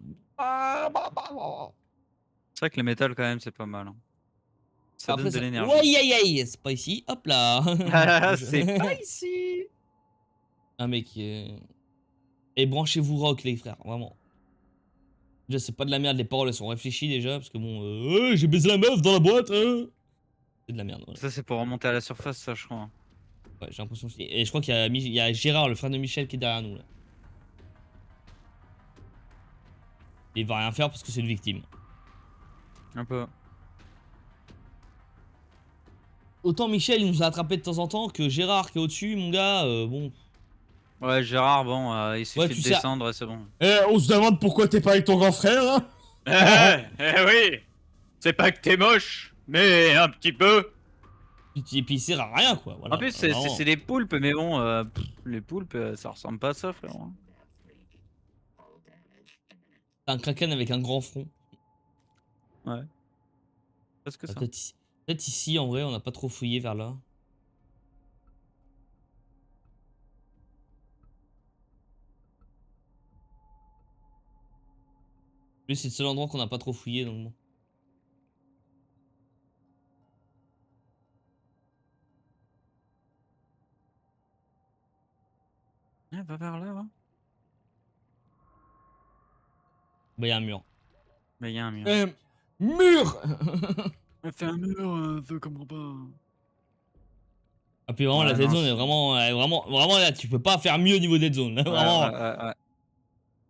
C'est vrai que le métal quand même c'est pas mal, hein. Ça Après donne de ça. Ouais, l'énergie. aïe aïe, c'est pas ici. Hop là. C'est pas ici. Un mec. Et branchez-vous rock, les frères, vraiment. Déjà, c'est pas de la merde, les paroles elles sont réfléchies déjà, parce que bon, j'ai baisé la meuf dans la boîte, hein. C'est de la merde, voilà. Ça c'est pour remonter à la surface, ça je crois. Ouais, j'ai l'impression aussi. Et je crois qu'il y a, il y a Gérard, le frère de Michel, qui est derrière nous là. Il va rien faire parce que c'est une victime. Un peu. Autant Michel, il nous a attrapé de temps en temps que Gérard qui est au-dessus, mon gars, bon. Ouais, Gérard, bon, il Ouais, suffit tu de sais. descendre et c'est bon. On se demande pourquoi t'es pas avec ton grand frère, hein. Oui, c'est pas que t'es moche, mais un petit peu. Et puis il sert à rien, quoi. Voilà, En plus, vraiment. c'est des poulpes, mais bon, les poulpes, ça ressemble pas à ça, frère. Un kraken avec un grand front. Ouais. Parce que Ah, ça. peut-être ici, en vrai, on n'a pas trop fouillé vers là. Lui, c'est le seul endroit qu'on n'a pas trop fouillé, donc bon. Va vers là, va. Bah, y a un mur. Mais il y a un mur. Mur. Fais un mur, je comprends pas. Ah, puis vraiment, Ouais, la dead non, zone est vraiment là, tu peux pas faire mieux au niveau dead zone. Là, Ouais, vraiment. ouais.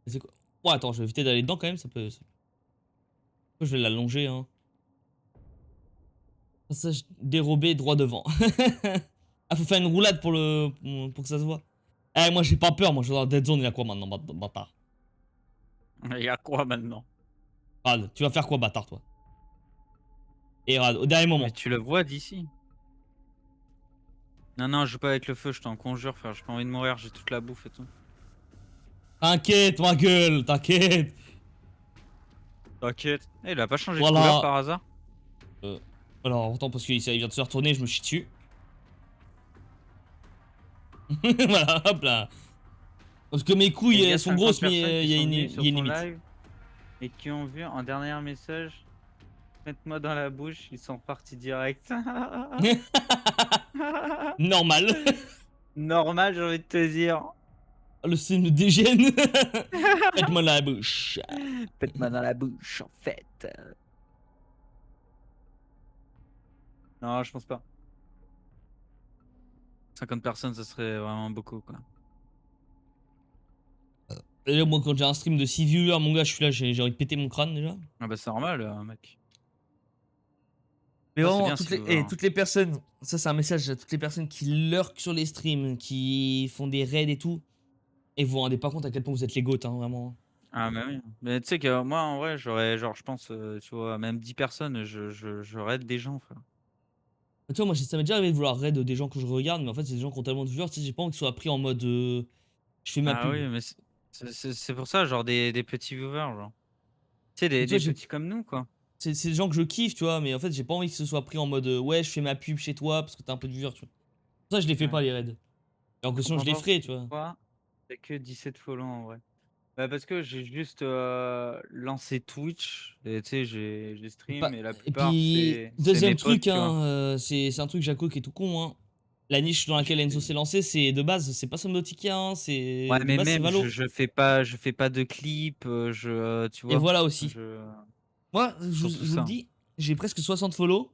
C'est quoi? Ouais, attends, je vais éviter d'aller dedans quand même, ça peut. Je vais l'allonger, hein. Passage dérobé droit devant. Ah, faut faire une roulade pour que ça se voit. Eh, moi j'ai pas peur, moi je suis dans la dead zone, il y a quoi maintenant, bâtard? Il y a quoi maintenant? Rad, tu vas faire quoi, bâtard, toi? Et Rad, au dernier Mais moment. tu le vois d'ici. Non, non, je joue pas avec le feu, je t'en conjure, frère. J'ai pas envie de mourir, j'ai toute la bouffe et tout. T'inquiète, ma gueule, t'inquiète. T'inquiète. Eh, il a pas changé de couleur Voilà. par hasard? Alors, attends, parce qu'il vient de se retourner, je me chie dessus. Voilà, hop là. Parce que mes Il couilles y a sont 50 grosses, mais personnes qui il y a sont une, venues il sur y a une ton limite. live et qui ont vu un dernier message. Mette-moi dans la bouche, ils sont repartis direct. Normal. Normal, j'ai envie de te dire. Le signe me dégène. Faites-moi la bouche. Pète-moi dans la bouche, en fait. Non, je pense pas. 50 personnes, ça serait vraiment beaucoup, quoi. Et là, moi, quand j'ai un stream de 6 viewers, mon gars, je suis là, j'ai envie de péter mon crâne déjà. Ah bah c'est normal, mec. Mais Ça, c'est vraiment, bien, toutes si les, vous et toutes les personnes, ça c'est un message à toutes les personnes qui lurkent sur les streams, qui font des raids et tout. Et vous vous rendez pas compte à quel point vous êtes les goats, hein, vraiment. Ah bah oui. Mais tu sais que moi, en vrai, j'aurais, genre, je pense, tu vois, même 10 personnes, je raide des gens, frère. Tu vois, moi, ça m'est déjà arrivé de vouloir raid des gens que je regarde, mais en fait, c'est des gens qui ont tellement de viewers, tu sais, j'ai pas envie qu'ils soient pris en mode je fais ma Ah pub. oui, mais c'est pour ça, genre, des petits viewers, genre. Tu sais, Mais tu vois, des petits comme nous, quoi. c'est des gens que je kiffe, tu vois, mais en fait, j'ai pas envie que ce soit pris en mode ouais, je fais ma pub chez toi parce que t'as un peu de viewers, tu vois. Pour ça, je les fais Ouais. pas, les raids. Alors que Je sinon, je les comprends pas ferais, tu vois. pourquoi t'as que 17 follow, en vrai. Bah, parce que j'ai juste lancé Twitch, et tu sais, j'ai stream, et la Et plupart, puis, c'est mes deuxième potes, truc, tu vois. hein, c'est un truc, Jaco, qui est tout con, hein. La niche dans laquelle Enzo s'est lancé, c'est de base, c'est pas Subnautica, hein, Ouais, c'est de mais base, c'est même, Valo. je fais pas de clips, tu Et vois. voilà aussi. Je... Moi, Surtout je vous le ça. dis, j'ai presque 60 follow.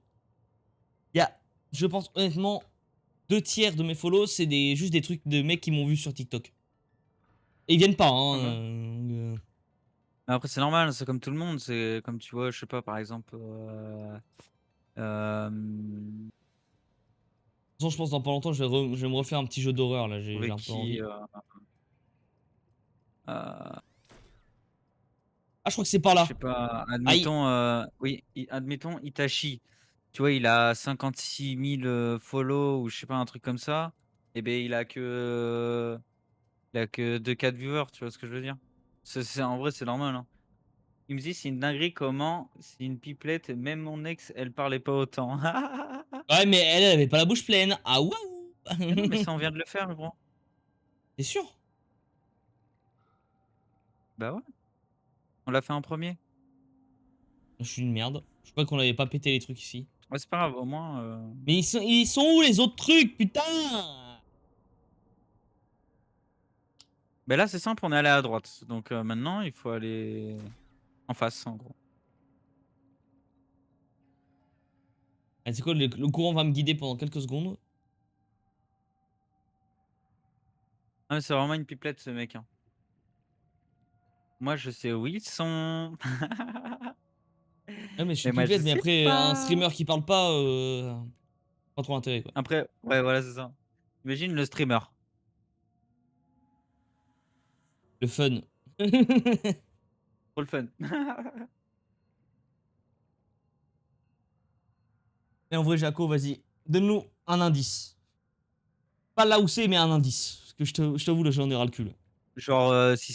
Il y a, je pense, honnêtement, 2 tiers de mes follow, c'est juste des trucs de mecs qui m'ont vu sur TikTok. Et ils viennent pas, hein. Ah bah. Mais après, c'est normal, c'est comme tout le monde. C'est comme tu vois, je sais pas, par exemple, façon, je pense dans pas longtemps, je vais me refaire un petit jeu d'horreur là. J'ai Trouver un peu envie. qui euh, Ah, je crois que c'est par je sais là. pas, Aïe. admettons, oui, admettons Itachi. Tu vois, il a 56 000 follow ou je sais pas, un truc comme ça. Et ben il a que 2-4 viewers, tu vois ce que je veux dire? En vrai, c'est normal, hein. Il me dit, c'est une dinguerie comment, c'est une pipelette, même mon ex, elle parlait pas autant. Ouais, mais elle avait pas la bouche pleine. Ah waouh. Mais non, mais ça, on vient de le faire, gros. T'es sûr? Bah ouais, on l'a fait en premier. Je suis une merde. Je crois qu'on avait pas pété les trucs ici. Ouais, c'est pas grave, au moins. Mais ils sont où les autres trucs, putain? Bah là, c'est simple, on est allé à droite. Donc maintenant, il faut aller en face, en gros. Ah, c'est quoi, le courant va me guider pendant quelques secondes. Ah, mais c'est vraiment une pipelette, ce mec, hein. Moi, je sais où ils sont. Ouais, mais je suis Mais moi, je pipette, mais sais après, un pas. streamer qui parle pas, pas trop intérêt, quoi. Après, ouais, voilà, c'est ça. Imagine le streamer. Le fun. Pour le fun. Et en vrai, Jaco, vas-y, donne-nous un indice. Pas là où c'est, mais un indice. Parce que je t'avoue, là, j'en ai ras le cul. Genre, si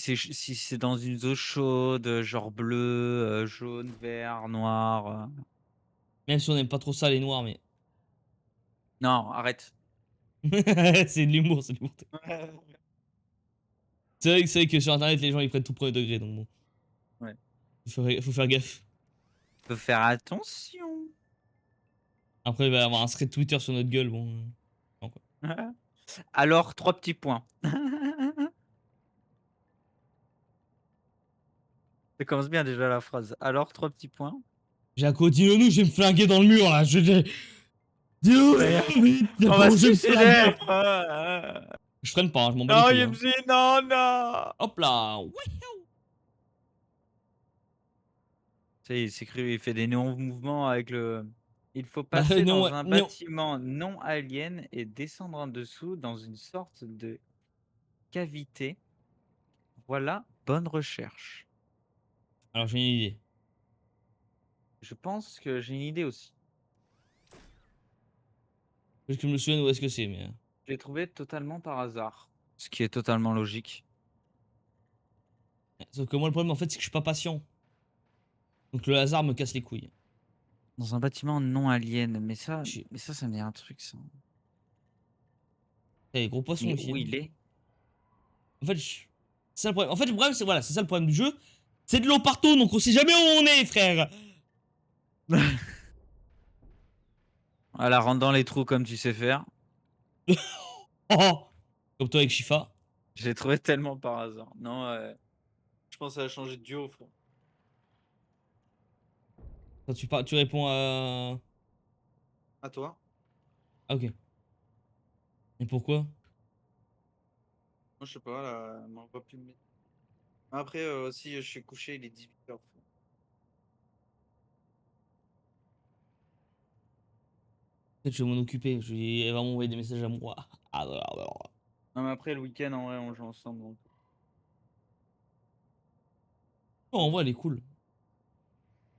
c'est dans une eau chaude, genre bleu, jaune, vert, noir. Même si on n'aime pas trop ça, les noirs, mais. Non, arrête. C'est de l'humour, c'est de l'humour. C'est vrai que sur internet, les gens ils prennent tout premier degré, donc bon. Ouais. Faut faire gaffe. Faut faire attention. Après, il va y avoir un thread Twitter sur notre gueule, bon. Non, quoi. Alors, 3 petits points. Ça commence bien déjà la phrase. Alors, 3 petits points. Jaco, dis-le nous, je vais me flinguer dans le mur là. Dis-le vite, On va Jaco, se je vais me suicider. flinguer. Je freine pas, hein, je m'en bats les Non, couilles. Hein. Yemzi, non, non. Hop là. Ouais. Tu sais, il s'écrit, il fait des mouvements avec le. Il faut Bah, passer néon, dans un bâtiment non alien et descendre en dessous dans une sorte de cavité. Voilà, bonne recherche. Alors j'ai une idée. Je pense que j'ai une idée aussi. Parce que je me souviens où est-ce que c'est, mais. Je l'ai trouvé totalement par hasard. Ce qui est totalement logique. Sauf que moi, le problème en fait, c'est que je suis pas patient. Donc le hasard me casse les couilles. Dans un bâtiment non alien. Mais J'ai- ça me dit un truc, ça. Il y a des gros poissons Mais ici. où Hein. il est? En fait, c'est ça le problème. En fait, le problème, c'est voilà, c'est ça le problème du jeu. C'est de l'eau partout, donc on sait jamais où on est, frère. Voilà, rentre dans les trous comme tu sais faire. Oh. Comme toi avec Shifa. Je l'ai trouvé tellement par hasard. Non, je pense que ça a changé de duo, frère. Quand tu réponds à. À toi? Ah, ok. Et pourquoi? Moi, je sais pas, là, elle m'envoie plus de messages. Après, aussi, je suis couché, il est 18h. Peut-être je vais m'en occuper. Elle va m'envoyer des messages à moi. Ah, alors. Non, mais après, le week-end, en vrai, on joue ensemble. Donc. Non, en vrai, elle est cool.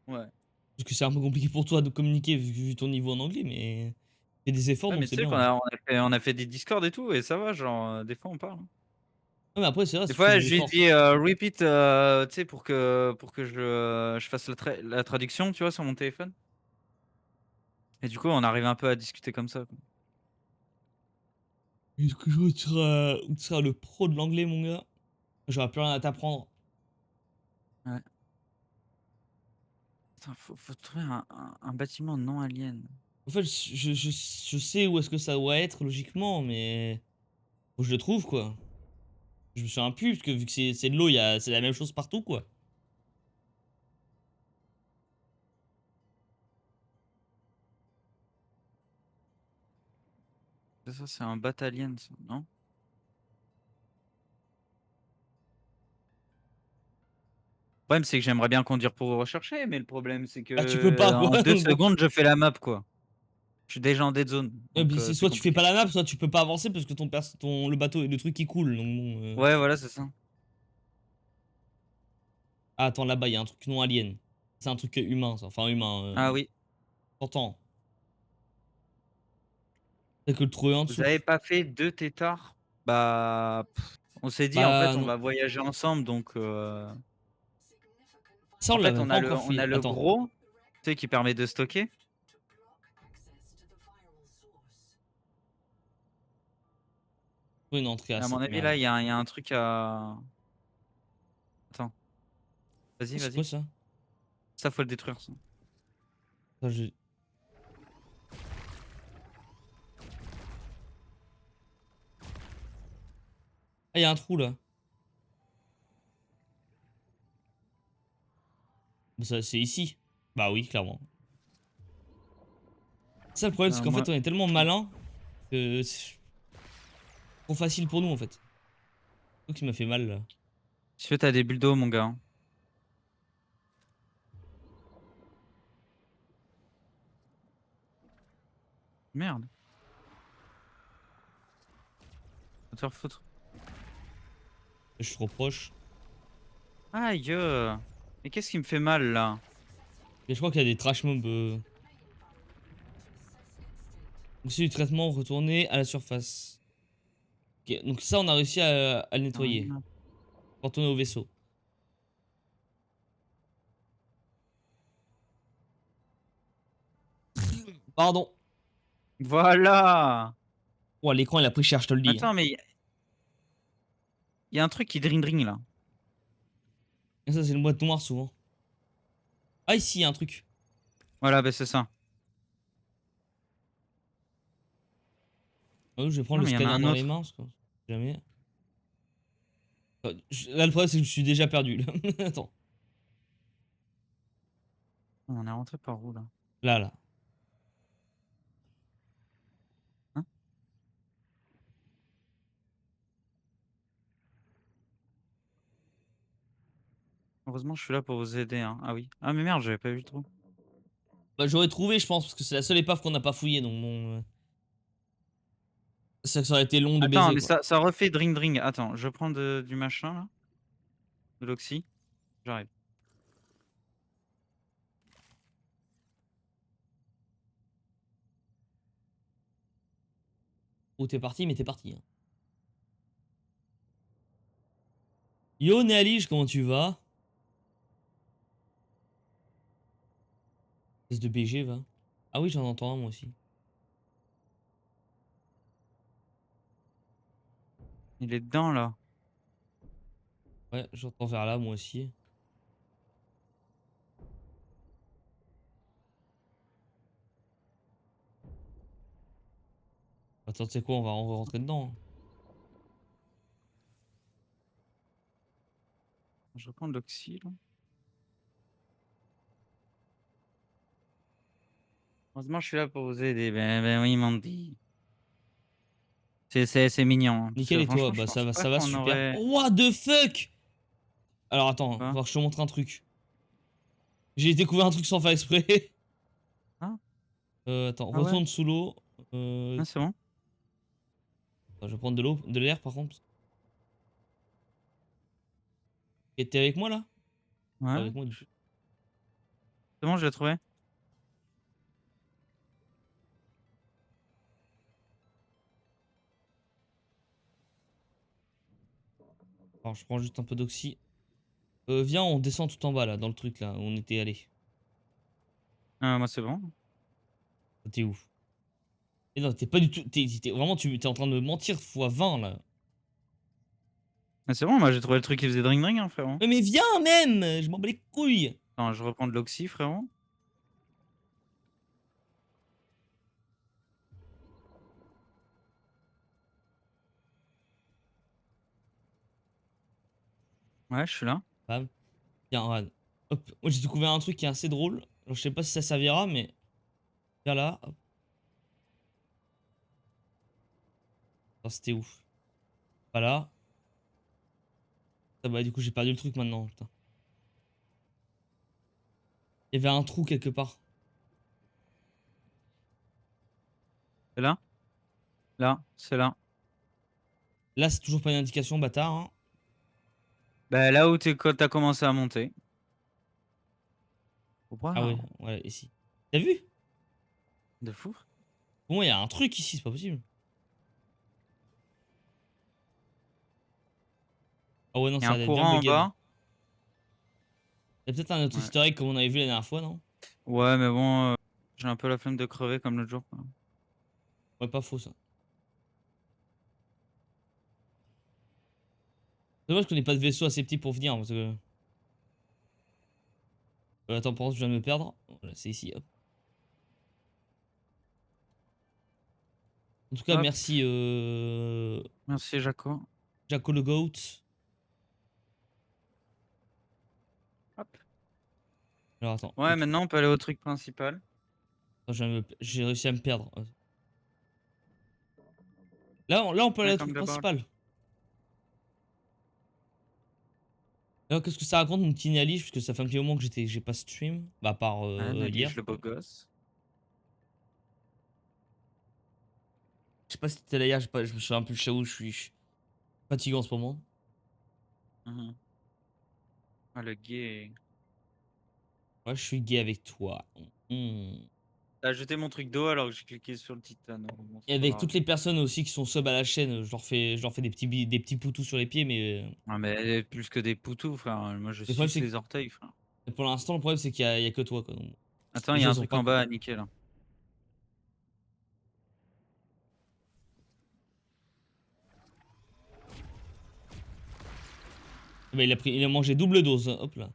Ouais. Parce que c'est un peu compliqué pour toi de communiquer vu ton niveau en anglais, mais. Fais des efforts, Ouais, donc mais tu c'est sais bien. qu'on Ouais, on a fait des Discord et tout, et ça va, genre, des fois, on parle. Hein. mais après, c'est vrai, Des si tu fais fois, des je lui efforts. dis repeat, tu sais, pour que je fasse la traduction, tu vois, sur mon téléphone. Et du coup, on arrive un peu à discuter comme ça. Quoi. Est-ce que tu seras le pro de l'anglais, mon gars? J'aurai plus rien à t'apprendre. Ouais. Attends, faut trouver un bâtiment non alien. En fait, je sais où est-ce que ça doit être, logiquement, mais. Faut que je le trouve, quoi. Je me souviens plus, parce que vu que c'est de l'eau, c'est la même chose partout, quoi. Ça, c'est un bataillon, ça, non? Le problème, c'est que j'aimerais bien conduire pour rechercher, mais le problème, c'est Ah, tu peux que pas, quoi. en 2 Donc bon. secondes, je fais la map, quoi. Je suis déjà en dead zone. Ouais, Donc, puis c'est c'est soit tu fais compliqué. pas la map, soit tu peux pas avancer parce que le bateau, le truc qui coule. Donc bon. Ouais, voilà, c'est ça. Ah, attends, là-bas, il y a un truc non alien. C'est un truc humain, ça. Enfin, humain. Ah oui. T'entends. C'est que le trouver en Vous dessous. avez pas fait 2 têtards? Bah, on s'est dit, en Bah, fait, on non. va voyager ensemble, donc Ça, on en l'a fait, même pas encore on a fouillé. le Attends. gros, tu sais, qui permet de stocker. Trouver une entrée à À mon cette avis, là, merde. il y a un truc à attends, vas-y, C'est quoi vas-y. ça? Ça, faut le détruire, ça. Ça, je- Ah, il y a un trou là. Bah, ça, c'est ici. Bah oui, clairement. Ça, le problème, c'est qu'en Moi fait, on est tellement malin que c'est trop facile pour nous en fait. C'est ça qui m'a fait mal là. si tu veux, tu des bulles d'eau, mon gars, hein. Merde. Va te faire foutre. Je suis trop proche. Aïe! Mais qu'est-ce qui me fait mal, là? Et je crois qu'il y a des trash mobs. Donc, c'est du traitement retourné à la surface. Ok, donc ça, on a réussi à le nettoyer. Retourner au vaisseau. Pardon. Voilà! Oh, l'écran, il a pris cher, je te le dis. Attends, mais il y a un truc qui dring, là. Et ça, c'est une boîte noire souvent. Ah, ici, il y a un truc. Voilà, bah, c'est ça. Ah oui, je vais prendre Non, le mais il y en a scanner un dans les autre. mains. Parce que jamais. Là, le problème, c'est que je suis déjà perdu. Là. Attends. On est rentré par où, là? Là, là. Hein? Heureusement, je suis là pour vous aider, hein. Ah oui. Ah, mais merde, j'avais pas vu le trou. Bah, j'aurais trouvé, je pense, parce que c'est la seule épave qu'on n'a pas fouillée. Donc bon. Ça aurait été long de Attends, baiser, mais quoi. ça refait dring. Attends, je prends du machin, là. De l'oxy. J'arrive. Oh, t'es parti, mais t'es parti. Hein. Yo, Néalige, comment tu vas? Espèce de BG, va. Ah oui, j'en entends un, moi aussi. Il est dedans, là. Ouais, j'entends vers là, moi aussi. Attends, tu sais quoi, on va rentrer dedans. Hein. Je reprends de l'oxy, là. Heureusement, je suis là pour vous aider. Ben oui, Mandy. C'est mignon, hein, parce Nickel, que et toi? franchement, je Bah, pensais pas ça va qu'on super. aurait. What the fuck? Alors, attends, va Quoi? falloir que je te montre un truc. J'ai découvert un truc sans faire exprès. Ah, Attends, ah ouais. retourne sous l'eau. Ah, c'est bon. Attends, je vais prendre de l'eau, de l'air par contre. Et t'es avec moi là? Pas Ouais. avec moi du coup. C'est bon, je l'ai trouvé. Alors, je prends juste un peu d'oxy. Viens, on descend tout en bas là, dans le truc là où on était allé. Moi, c'est bon. T'es où? Et non, t'es pas du tout. Vraiment, tu t'es en train de me mentir fois 20 là. Ah, c'est bon, moi, j'ai trouvé le truc qui faisait dring, hein, frérot. Mais viens même! Je m'en bats les couilles! Attends, je reprends de l'oxy, frérot. Ouais, je suis là. Bam. Viens, regarde. Hop. Moi j'ai découvert un truc qui est assez drôle. Alors, je sais pas si ça servira, mais. Viens là. Hop. Attends, c'était où? Voilà. Ah bah, du coup, j'ai perdu le truc maintenant. Putain. Il y avait un trou quelque part. C'est là? Là, c'est là. Là, c'est toujours pas une indication, bâtard. Hein. Bah là où quand t'as commencé à monter. Ah ouais, Waouh, ouais, ici. T'as vu? de fou. Pour moi, il y a un truc ici, c'est pas possible. Ah ouais, non, Il y a ça un a l'air bien courant en buggé là. bas. Il y a peut-être un autre Ouais. easter egg comme on avait vu la dernière fois, non? Ouais, mais bon, j'ai un peu la flemme de crever comme l'autre jour, quoi. Ouais, pas faux ça. C'est dommage qu'on ait pas de vaisseau assez petit pour venir parce que. Attends, par contre, je viens de me perdre. Voilà, c'est ici, hop. En tout cas, Hop, merci merci Jaco. Jaco le Goat. Hop. Alors attends, Ouais, maintenant on peut aller au truc principal. attends, j'ai réussi à me perdre. Là, on peut aller Ouais, au comme truc d'abord. principal. Alors, qu'est-ce que ça raconte mon petit Nali? Parce que ça fait un petit moment que j'ai pas stream. Bah, à part Ouais, hier. Nalige le beau gosse. Je sais pas si c'était là hier, je me souviens un peu où je suis fatigué en ce moment. Mhm. Ah, le gay. Ouais, je suis gay avec toi. Hmm. T'as jeté mon truc d'eau alors que j'ai cliqué sur le titane. Bon, Et c'est pas avec grave. toutes les personnes aussi qui sont sub à la chaîne, je leur fais des petits poutous sur les pieds, mais Ouais, mais plus que des poutous, frère. Moi, je le problème suce c'est les orteils, frère. que pour l'instant, le problème c'est qu'il y a que toi, quoi. Donc, Attends, les il y a gens un ils sont truc pas en bas à contents. niquer, là. Bah, il a mangé double dose, hein, hop là.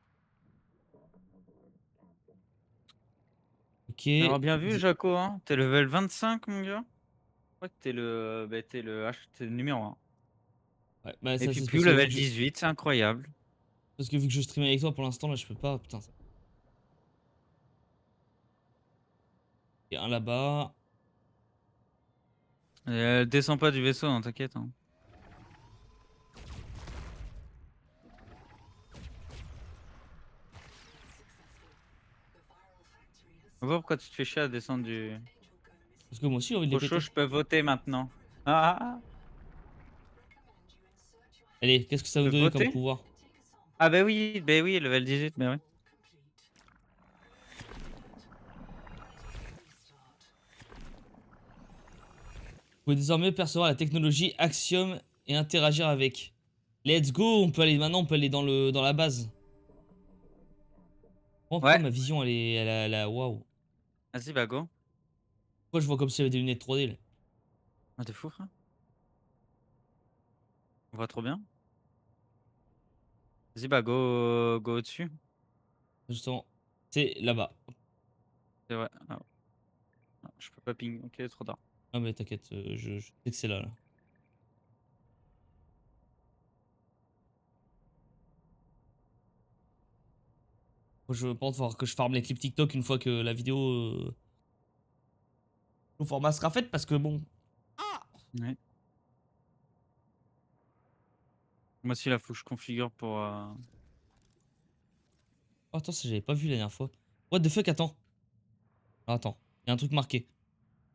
Ok. Alors, bien vu, Jaco, hein. T'es level 25, mon gars. Je crois que t'es le numéro 1. Ouais, bah Et ça puis, c'est plus parce que level 18, c'est incroyable. vu que je stream avec toi pour l'instant là, je peux pas. Putain, ça. Il y a un là-bas. Descends pas du vaisseau, hein, t'inquiète. Hein. Je vois pourquoi tu te fais chier à descendre du. Parce que moi aussi j'ai envie de les Trop chaud, péter. je peux voter maintenant. Ah, Allez, qu'est-ce que ça je vous peux donne comme voter? pouvoir? Ah, bah oui, level 18, bah oui. Vous pouvez désormais percevoir la technologie Axiom et interagir avec. Let's go, on peut aller maintenant, on peut aller dans la base. Pourquoi Ouais, ma vision waouh. vas-y, bah go. Pourquoi je vois comme si j'avais des lunettes 3D là? Ah, t'es fou, frère. On voit trop bien. Vas-y, bah go au-dessus. Justement, c'est là-bas. C'est vrai. Ah, je peux pas ping. Ok, trop tard. Ah mais t'inquiète, je sais que c'est là. Je pense qu'il va falloir que je farme les clips TikTok une fois que la vidéo au format sera faite parce que bon. Ouais. Moi aussi, là, faut que je configure pour. Oh, attends, ça j'avais pas vu la dernière fois. What the fuck, attends. Ah, attends, il y a un truc marqué.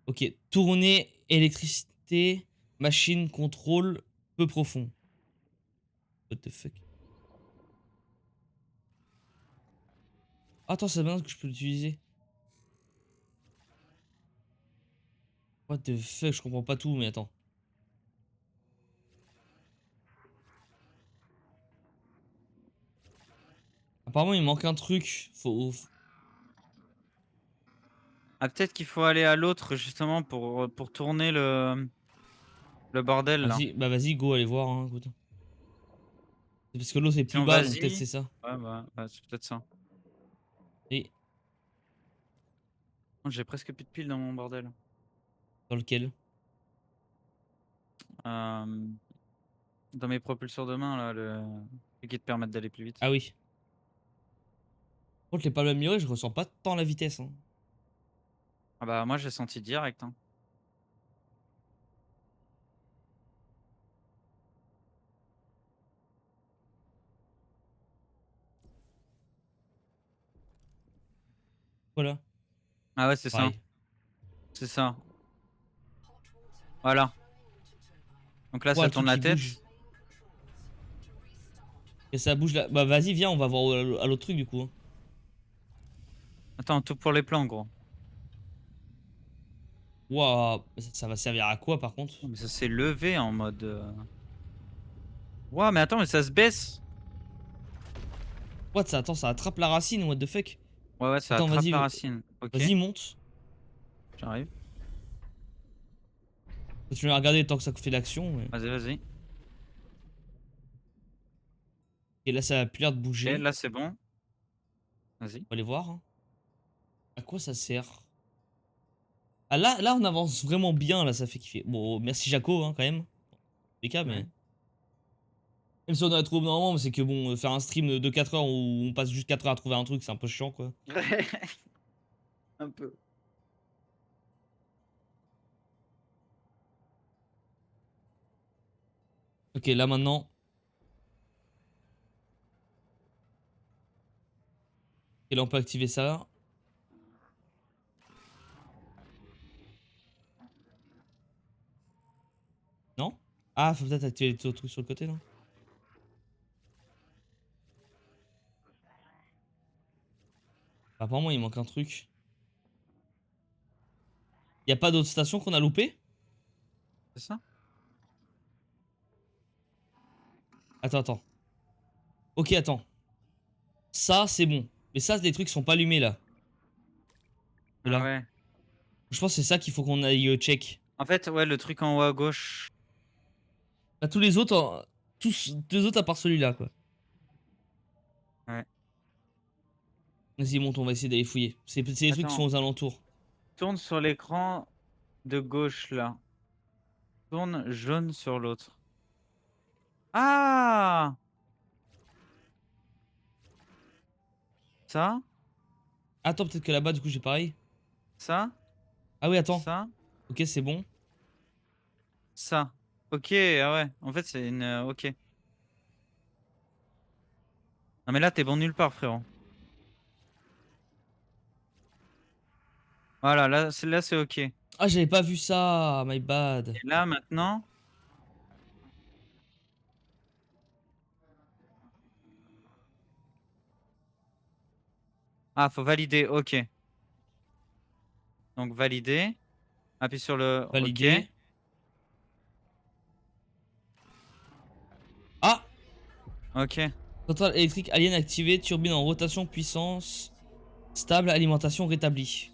Ok, tourner, électricité, machine, contrôle, peu profond. What the fuck. Attends, c'est maintenant que je peux l'utiliser. What the fuck, je comprends pas tout, mais attends. Apparemment, il manque un truc. Ah, peut-être qu'il faut aller à l'autre, justement, pour tourner le bordel, là. Vas-y, bah vas-y, go, allez voir, hein, écoute. C'est parce que l'eau c'est plus Sinon, bas, donc peut-être vas-y. c'est ça. Ouais, bah, c'est peut-être ça. Et Oh, j'ai presque plus de piles dans mon bordel. dans lequel? Euh, Dans mes propulseurs de main, là, le qui te permettent d'aller plus vite. Ah oui. Par contre, les palmes améliorées, je ressens pas tant la vitesse. Hein. Ah bah, moi, j'ai senti direct. Hein. Voilà, Ah ouais, c'est ça. pareil. C'est ça. Voilà. Donc là, Ouais, ça le truc tourne la qui tête. bouge. Et ça bouge là. Bah vas-y, viens, on va voir à l'autre truc du coup, hein. Attends, tout pour les plans, gros. Ouah, ça va servir à quoi par contre? Oh, mais ça s'est levé en mode. Ouah, mais attends, mais ça se baisse. What, ça, attends, ça attrape la racine, what the fuck? Ouais, ouais, ça Attends, attrape vas-y, la racine. Ok, vas-y, monte. j'arrive. Tu vas regarder tant que ça fait l'action. Mais... Vas-y, vas-y. Et là, ça a plus l'air de Ok, bouger. là, c'est bon. Vas-y. On va aller voir, hein. À quoi ça sert? Ah là, on avance vraiment bien, là, ça fait kiffer. Bon, merci Jaco, hein, quand même. Les cas, mais... Ouais. Même si on a trouvé normalement, mais c'est que bon, faire un stream de 4 heures où on passe juste 4 heures à trouver un truc, c'est un peu chiant, quoi. Un peu. Ok, là, maintenant... Et là, on peut activer ça. Non? Ah, faut peut-être activer les autres trucs sur le côté, non? Apparemment, il manque un truc. Y a pas d'autres stations qu'on a loupées? C'est ça? Attends, attends. Ok, attends. Ça, c'est bon. Mais ça, c'est des trucs qui sont pas allumés, là. Ah Là. ouais. Je pense que c'est ça qu'il faut qu'on aille check. En fait, ouais, le truc en haut à gauche. Bah, tous les autres, tous deux autres à part celui-là, quoi. Ouais. Vas-y, monte, on va essayer d'aller fouiller. C'est des trucs qui sont Attends. aux alentours. Tourne sur l'écran de gauche, là. Tourne jaune sur l'autre. Ah! Ça? Attends, peut-être que là-bas, du coup, j'ai pareil. Ça? Ah oui, attends. Ça? Ok, c'est bon. Ça. Ok, ah ouais. En fait, c'est une. Ok. Non, mais là, t'es bon nulle part, frérot. Voilà, là, c'est ok. Et Ah, j'avais pas vu ça. My bad. là, maintenant. Ah, faut valider. Ok. Donc, valider. Appuie sur le. Ok. Validé. Ah! Ok. Centrale électrique alien activée. Turbine en rotation, puissance. Stable, alimentation rétablie.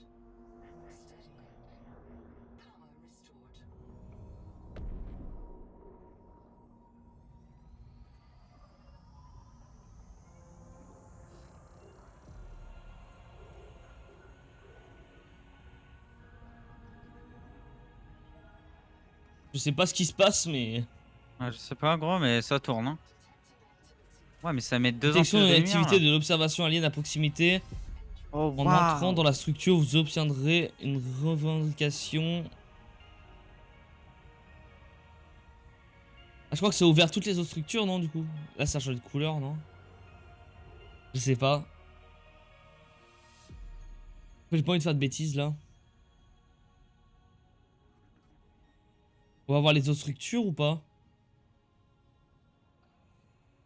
Je sais pas ce qui se passe, mais... Ouais, je sais pas, gros, mais ça tourne. Hein. Ouais, mais ça met 2 ans Détection plus de de lumière, l'activité là. de l'observation alien à proximité. Oh, En entrant dans waouh! la structure, vous obtiendrez une revendication. Ah, je crois que ça a ouvert toutes les autres structures, non, du coup? Là, ça a changé de couleur, non? Je sais pas. J'ai pas envie de faire de bêtises, là. On va voir les autres structures ou pas?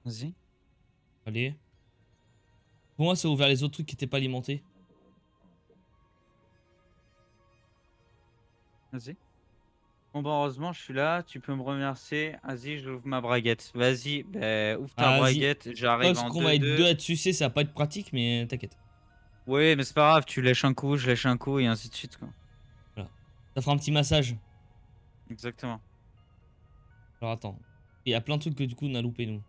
Vas-y. Allez. Pour moi, ça a ouvert les autres trucs qui étaient pas alimentés. Vas-y. Bon, bah, heureusement, je suis là. Tu peux me remercier. Vas-y, j'ouvre ma braguette. Vas-y, bah, ouvre ta Ah, vas-y. braguette. J'arrive Parce en qu'on va être 2-2. deux à te sucer, ça va pas être pratique, mais t'inquiète. Oui, mais c'est pas grave. Tu lèches un coup, je lèche un coup, et ainsi de suite, quoi. Voilà. Ça fera un petit massage. Exactement. Alors attends. Il y a plein de trucs que du coup on a loupé nous.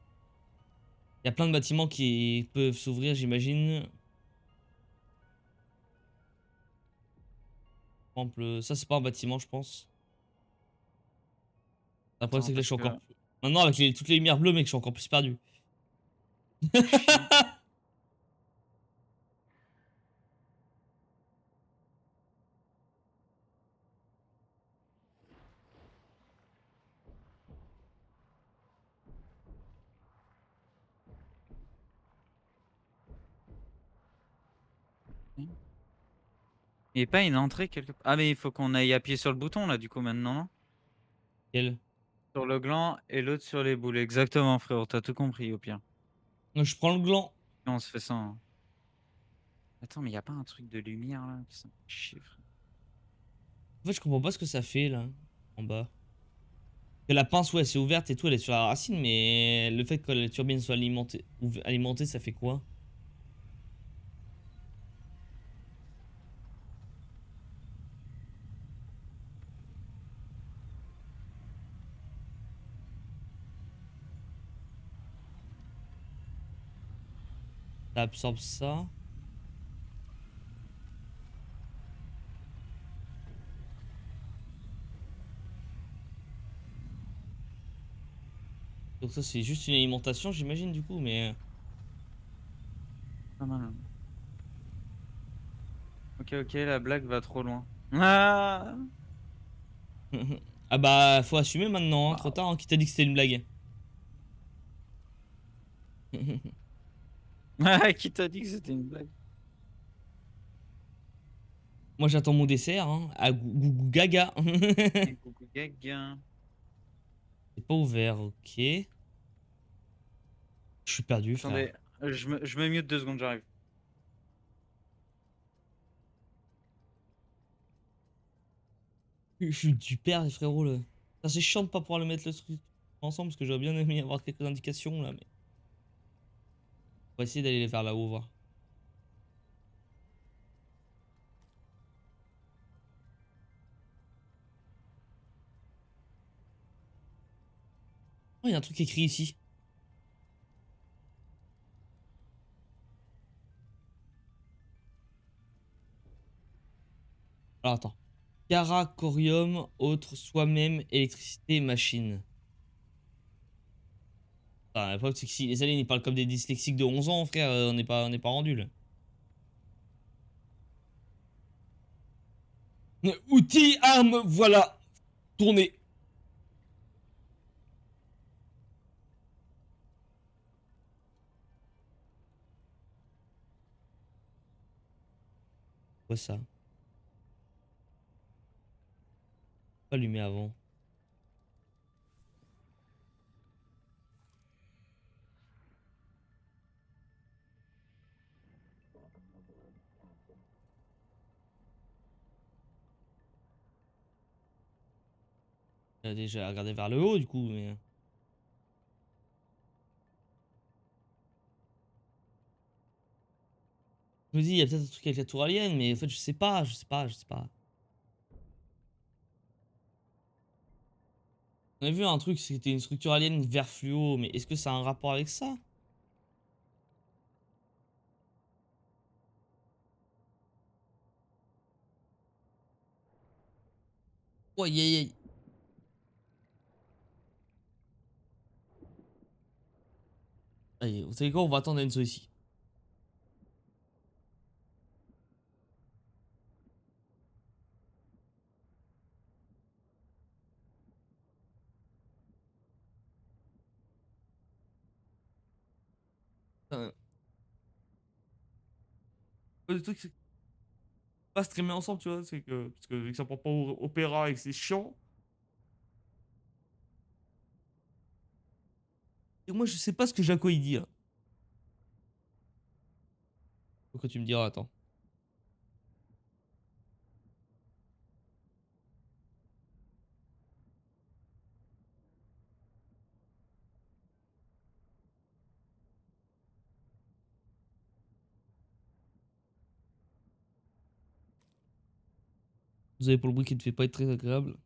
Il y a plein de bâtiments qui peuvent s'ouvrir, j'imagine. Par exemple, ça c'est pas un bâtiment, je pense. Après, Attends, c'est que là je parce suis que. encore. Maintenant, avec toutes les lumières bleues, mec, je suis encore plus perdu. Chiant. Il n'y a pas une entrée quelque part. Ah, mais il faut qu'on aille appuyer sur le bouton, là, du coup, maintenant, non? Quel? Sur le gland et l'autre sur les boules. Exactement, frérot. T'as tout compris, au pire. Je prends le gland. Non, on se fait ça, hein. Attends, mais y a pas un truc de lumière, là? Ça me fait chier, frère. En fait, je comprends pas ce que ça fait là, en bas. Que la pince, ouais, c'est ouverte et tout, elle est sur la racine, mais le fait que la turbine soit alimentée, ça fait quoi? Ça absorbe ça. Donc ça, c'est juste une alimentation, j'imagine, du coup, mais... Pas mal, hein. Ok, ok, la blague va trop loin. Ah! Ah bah, faut assumer maintenant, hein, trop Waouh. tard, hein. Qui t'a dit que c'était une blague? Ah, qui t'a dit que c'était une blague? Moi, j'attends mon dessert, hein, à gougou gaga. Et coucou, gaga. C'est pas ouvert, ok. Je suis perdu, frère. Attendez, je me mute 2 secondes, j'arrive. Je suis du père, les frérots, là. Ça, c'est chiant de pas pouvoir le mettre le truc ensemble, parce que j'aurais bien aimé avoir quelques indications, là, mais... On va essayer d'aller les vers là-haut, voir. Oh, il y a un truc écrit ici. Alors, attends. Cara, corium, autre, soi-même, électricité, machine. Enfin, le problème, c'est que si les aliens ils parlent comme des dyslexiques de 11 ans, frère, on n'est pas rendu là. Outils, armes, voilà. Tournez. Quoi ça? Pas allumé avant. J'ai déjà regardé vers le haut du coup, mais. Je me dis, il y a peut-être un truc avec la tour alien, mais en fait, je sais pas. On a vu un truc, c'était une structure alien vert fluo, mais est-ce que ça a un rapport avec ça? Oh, aïe aïe aïe. Allez, vous savez quoi, on va attendre Enzo ici. Putain, le truc, c'est pas streamer ensemble, tu vois, c'est que. Parce que vu que ça prend pas au opéra et que c'est chiant. Et moi, je sais pas ce que Jaco il dit là. Pourquoi tu me diras, attends. Vous avez pour le bruit qui ne fait pas être très agréable.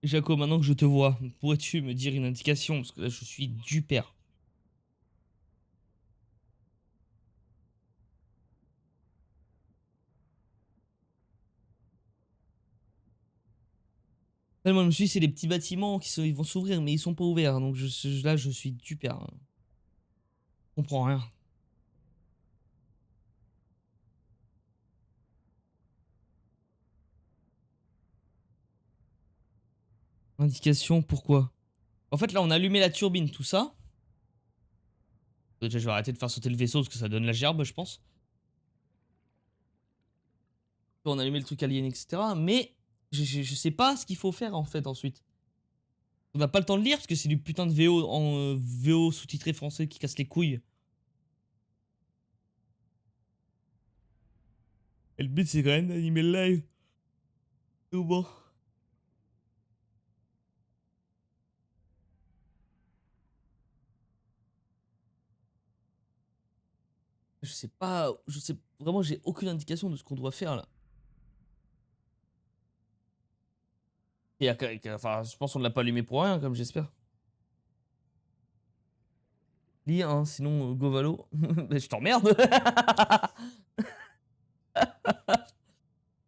Jaco, maintenant que je te vois, pourrais-tu me dire une indication? Parce que là, je suis du père. Là, moi, je me suis dit, c'est des petits bâtiments ils vont s'ouvrir, mais ils sont pas ouverts. Donc là, je suis du père, hein. Je comprends rien. Indication, pourquoi? En fait, là, on a allumé la turbine, tout ça. Déjà, je vais arrêter de faire sauter le vaisseau parce que ça donne la gerbe, je pense. On a allumé le truc alien, etc. Mais je sais pas ce qu'il faut faire en fait ensuite. On n'a pas le temps de lire parce que c'est du putain de VO en VO sous-titré français qui casse les couilles. Et le but c'est quand même d'animer le live. Ou bon. Je sais pas, je sais vraiment, j'ai aucune indication de ce qu'on doit faire là. Enfin, je pense qu'on ne l'a pas allumé pour rien, comme j'espère. Lis, hein, sinon Govalo. Mais je t'emmerde.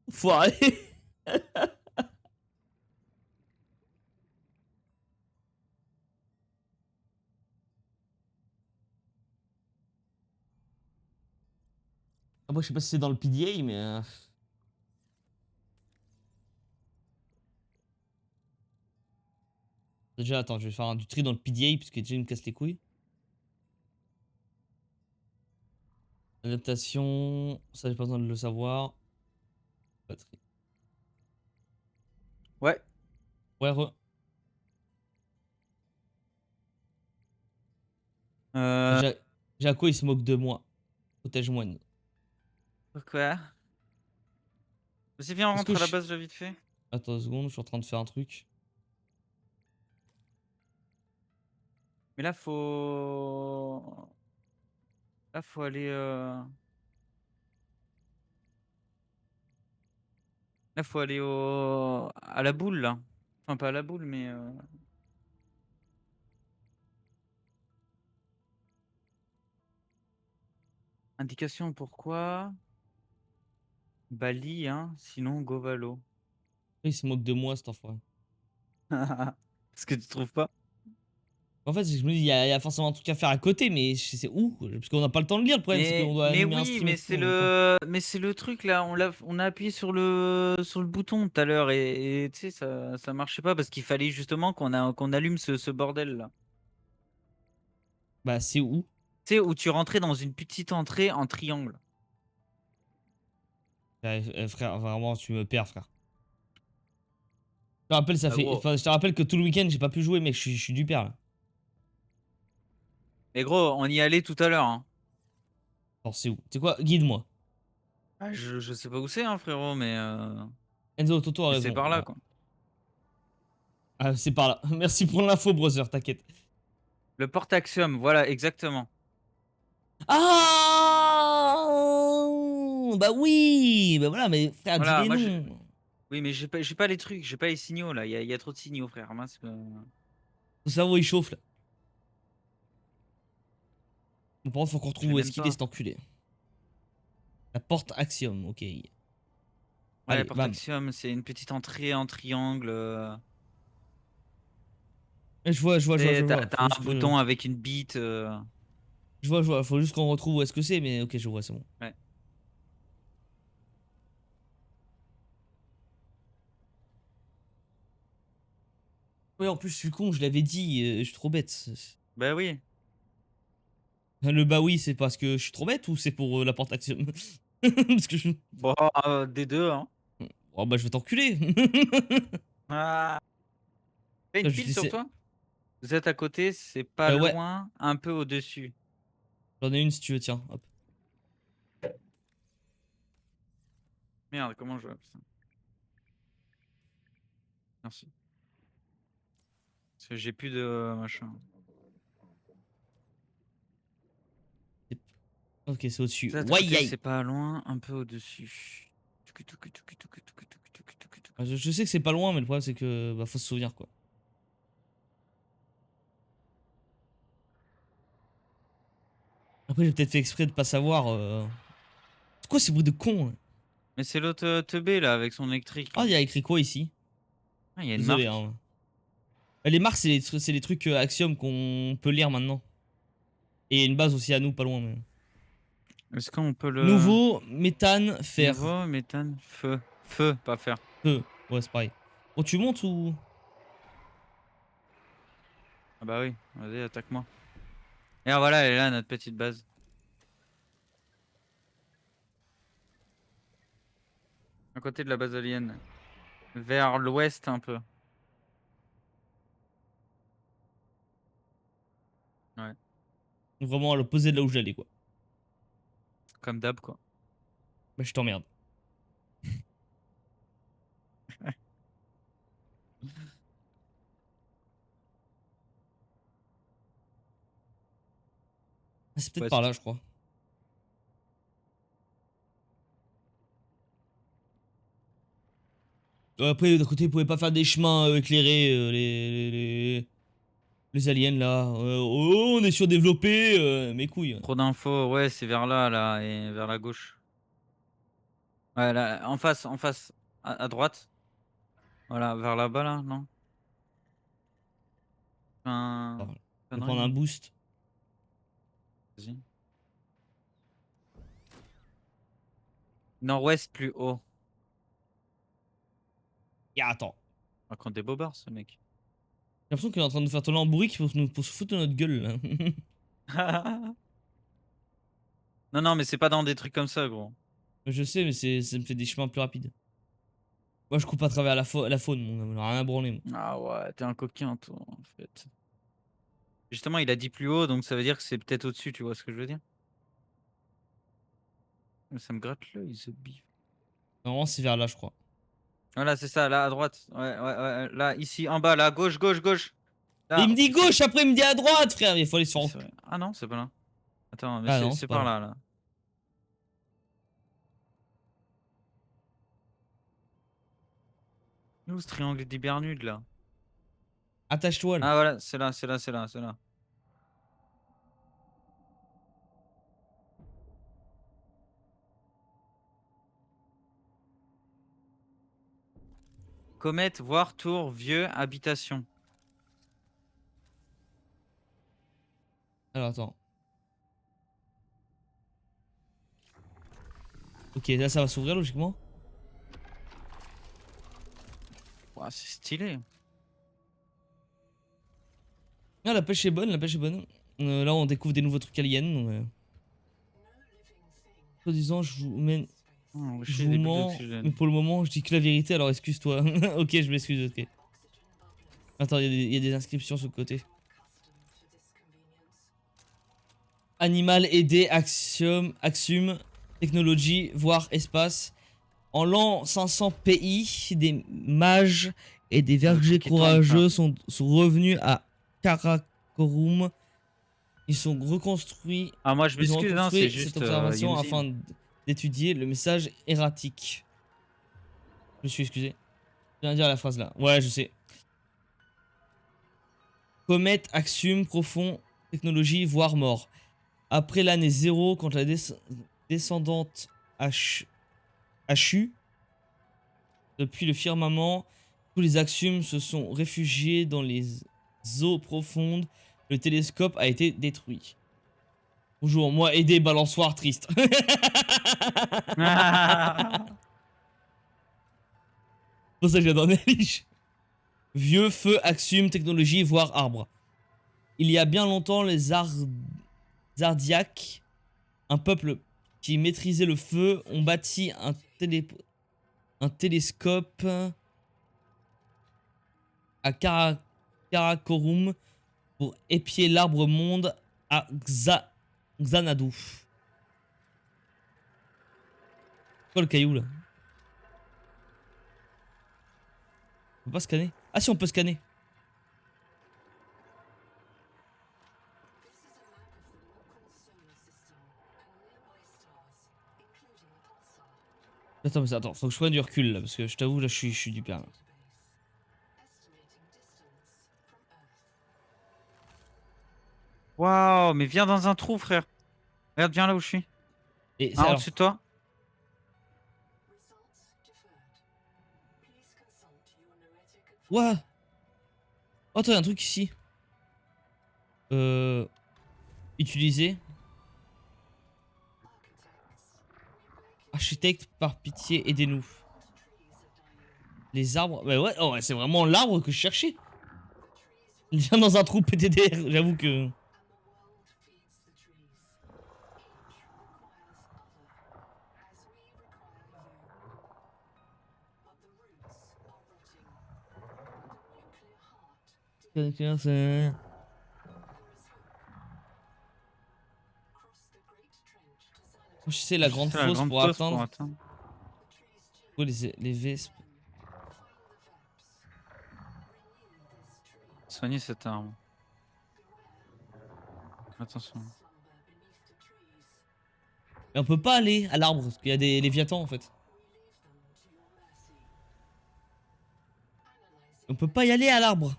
Foiré. Ah, moi, je sais pas si c'est dans le PDA, mais. Déjà, attends, je vais faire du tri dans le PDA, puisque déjà, il me casse les couilles. Adaptation, ça, j'ai pas besoin de le savoir. Batterie. Ouais. Ouais, Euh, Jaco, il se moque de moi. Protège-moi. Quoi? Vas-y, viens, on Est-ce que rentre à la je. base, là, vite fait. Attends 2 secondes, je suis en train de faire un truc. Mais là, faut. Là, faut aller. Là, faut aller à la boule, là. Enfin, pas à la boule, mais. Indication pourquoi. Bali, hein. Sinon, Govalo. Il se moque de moi, cet enfoiré. Parce que tu trouves pas? En fait, je me dis, il y a forcément un truc à faire à côté, mais je sais où. Parce qu'on n'a pas le temps de lire. Le problème, c'est qu'on doit Mais animer un oui, stream et mais tout c'est en même temps. le truc là, on a appuyé sur le bouton tout à l'heure et tu sais ça marchait pas parce qu'il fallait justement qu'on allume ce bordel là. Bah, c'est où? Tu sais où tu rentrais dans une petite entrée en triangle. Frère, vraiment, tu me perds, frère. Je te rappelle, ça Ah, fait. gros. Enfin, je te rappelle que tout le week-end, j'ai pas pu jouer, mec. Je suis du père, là. Mais gros, on y allait tout à l'heure, hein. Alors, c'est où? Tu sais quoi? Guide-moi. Ah, je sais pas où c'est, hein, frérot, Enzo Toto a mais c'est raison. par là Voilà. quoi. Ah, c'est par là. Merci pour l'info, brother, t'inquiète. Le porte-axiome, voilà, exactement. Ah! Bah oui! Bah voilà, mais frère, dis Voilà, les moi. noms. Oui, mais j'ai pas les trucs, j'ai pas les signaux là. Il y a trop de signaux, frère. Mince, Ton cerveau, il chauffe, là. Par contre, faut qu'on je retrouve l'ai où est-ce même qu'il est, pas. cet enculé. La porte Axiom, ok. Ouais, Allez, bam. porte-axiome, c'est une petite entrée en triangle. Je vois, je vois, je vois, je T'as vois. Faut t'as juste un que. bouton avec une bite. Je vois, je vois. Faut juste qu'on retrouve où est-ce que c'est, mais ok, je vois, c'est bon. Ouais. Ouais, en plus, je suis con, je l'avais dit, je suis trop bête. Bah oui. Le bah oui, c'est parce que je suis trop bête ou c'est pour la porte Axiom? Parce que je. Bon, des deux, hein. Oh bah, je vais t'enculer! Ah. T'as une Je pile dis sur c'est. toi? Vous êtes à côté, c'est pas Ouais, loin, un peu au-dessus. j'en ai une si tu veux, tiens, hop. Merde, comment je. Putain. Merci. Parce que j'ai plus de machin. Ok, c'est au-dessus. Vous êtes à Ouais, côté, aïe! c'est pas loin, un peu au-dessus. Je sais que c'est pas loin, mais le problème c'est que bah, faut se souvenir quoi. Après, j'ai peut-être fait exprès de pas savoir. C'est quoi ces bruits de con là? Mais c'est l'autre teubé là, avec son électrique Ah, là. il y a écrit quoi ici? Ah, il y a une Désolé, marque. hein. Les marques, c'est les trucs Axiom qu'on peut lire maintenant. Et il y a une base aussi à nous, pas loin. Mais. Est-ce qu'on peut le. Nouveau, méthane, fer. Nouveau, méthane, feu. Feu, pas fer. Feu. Ouais, c'est pareil. Bon, tu montes ou. Ah bah oui, vas-y, attaque-moi. Et voilà, elle est là, notre petite base. À côté de la base alien. Vers l'ouest un peu. Ouais. Vraiment à l'opposé de là où j'allais, quoi. Comme d'hab, quoi. Bah, je t'emmerde. Ah, c'est peut-être par Ouest. là, je crois. Après, d'un côté, ils pouvaient pas faire des chemins éclairés, les aliens, là. Oh, on est surdéveloppé, mes couilles. Trop d'infos. Ouais, c'est vers là, là, et vers la gauche. Ouais, là, en face, à droite. Voilà, vers là-bas, là, non? Alors, je vais Connerie, prendre un non? boost. Vas-y. Nord-ouest plus haut. Ya, attends. On raconte des bobards, ce mec. J'ai l'impression qu'il est en train de nous faire tourner en bourrique pour se foutre de notre gueule, là. Non, non, mais c'est pas dans des trucs comme ça, gros. Je sais, mais ça me fait des chemins plus rapides. Moi, je coupe à travers la faune, mon gars. Rien à branler, moi. Ah ouais, t'es un coquin, toi, en fait. Justement, il a dit plus haut, donc ça veut dire que c'est peut-être au-dessus, tu vois ce que je veux dire? Ça me gratte l'œil, ce bif. Normalement, c'est vers là, je crois. Voilà, c'est ça, là, à droite. Ouais, ouais, ouais, là, ici, en bas, là, gauche, gauche, gauche. Mais Là. il me dit gauche, après il me dit à droite, frère. Il faut aller sur. C'est vrai. Ah non, c'est pas là. Attends, mais Ah non, c'est c'est pas par là. là, là. Où ce triangle des Bermudes, là? Attache-toi, là. Ah voilà, c'est là, c'est là, c'est là, c'est là. Comète, voir, tour, vieux, habitation. Alors, attends. Ok, là, ça va s'ouvrir, logiquement. Ouah, c'est stylé. Ah, la pêche est bonne, la pêche est bonne. Là, on découvre des nouveaux trucs aliens. Soi-disant, je vous mène. Oh, Je chier, vous des bulles mens, d'oxygène. mais pour le moment, je dis que la vérité, alors excuse-toi. Ok, je m'excuse, ok. Attends, il y a des inscriptions sur le côté. Animal aidé, axiome, technologie, voire espace. En l'an 500 PI, des mages et des Le vergers truc qui tombe, courageux sont revenus à Karakorum. Ils sont reconstruits. Ah, moi, je Ils ont m'excuse, hein, c'est reconstruit cette juste observation Yumzi. afin d'étudier le message erratique. Je me suis excusé. Je viens de dire la phrase là. Ouais, je sais. Comète, axiome, profond, technologie, voire mort. Après l'année 0, quand la descendante Chu, depuis le firmament, tous les axiomes se sont réfugiés dans les eaux profondes. Le télescope a été détruit. Bonjour, moi aider balançoire triste. Pour ça que j'adore Nelly. Vieux, feu, axiome, technologie, voire arbre. Il y a bien longtemps, les Ardiaques, un peuple qui maîtrisait le feu, ont bâti un télescope à Karakorum pour épier l'arbre monde à Xanadu. C'est quoi le caillou là? On peut pas scanner? Ah si, on peut scanner. Attends, mais attends, faut que je prenne du recul là, parce que je t'avoue, là, je suis du père. Waouh, mais viens dans un trou, frère. Regarde, viens là où je suis. Et Ah, en alors, dessus de toi. what? Oh, attends, y a un truc ici. Utiliser. Architecte, par pitié, aidez-nous. Les arbres. Bah ouais, oh, ouais, c'est vraiment l'arbre que je cherchais. Il vient dans un trou PTDR, j'avoue que. C'est- Je sais la grande C'est la fosse grande pour fosse pour atteindre. atteindre. Oh, les vespes. Soigner cette arme. Attention. Mais on peut pas aller à l'arbre parce qu'il y a des léviathans en fait. On peut pas y aller à l'arbre.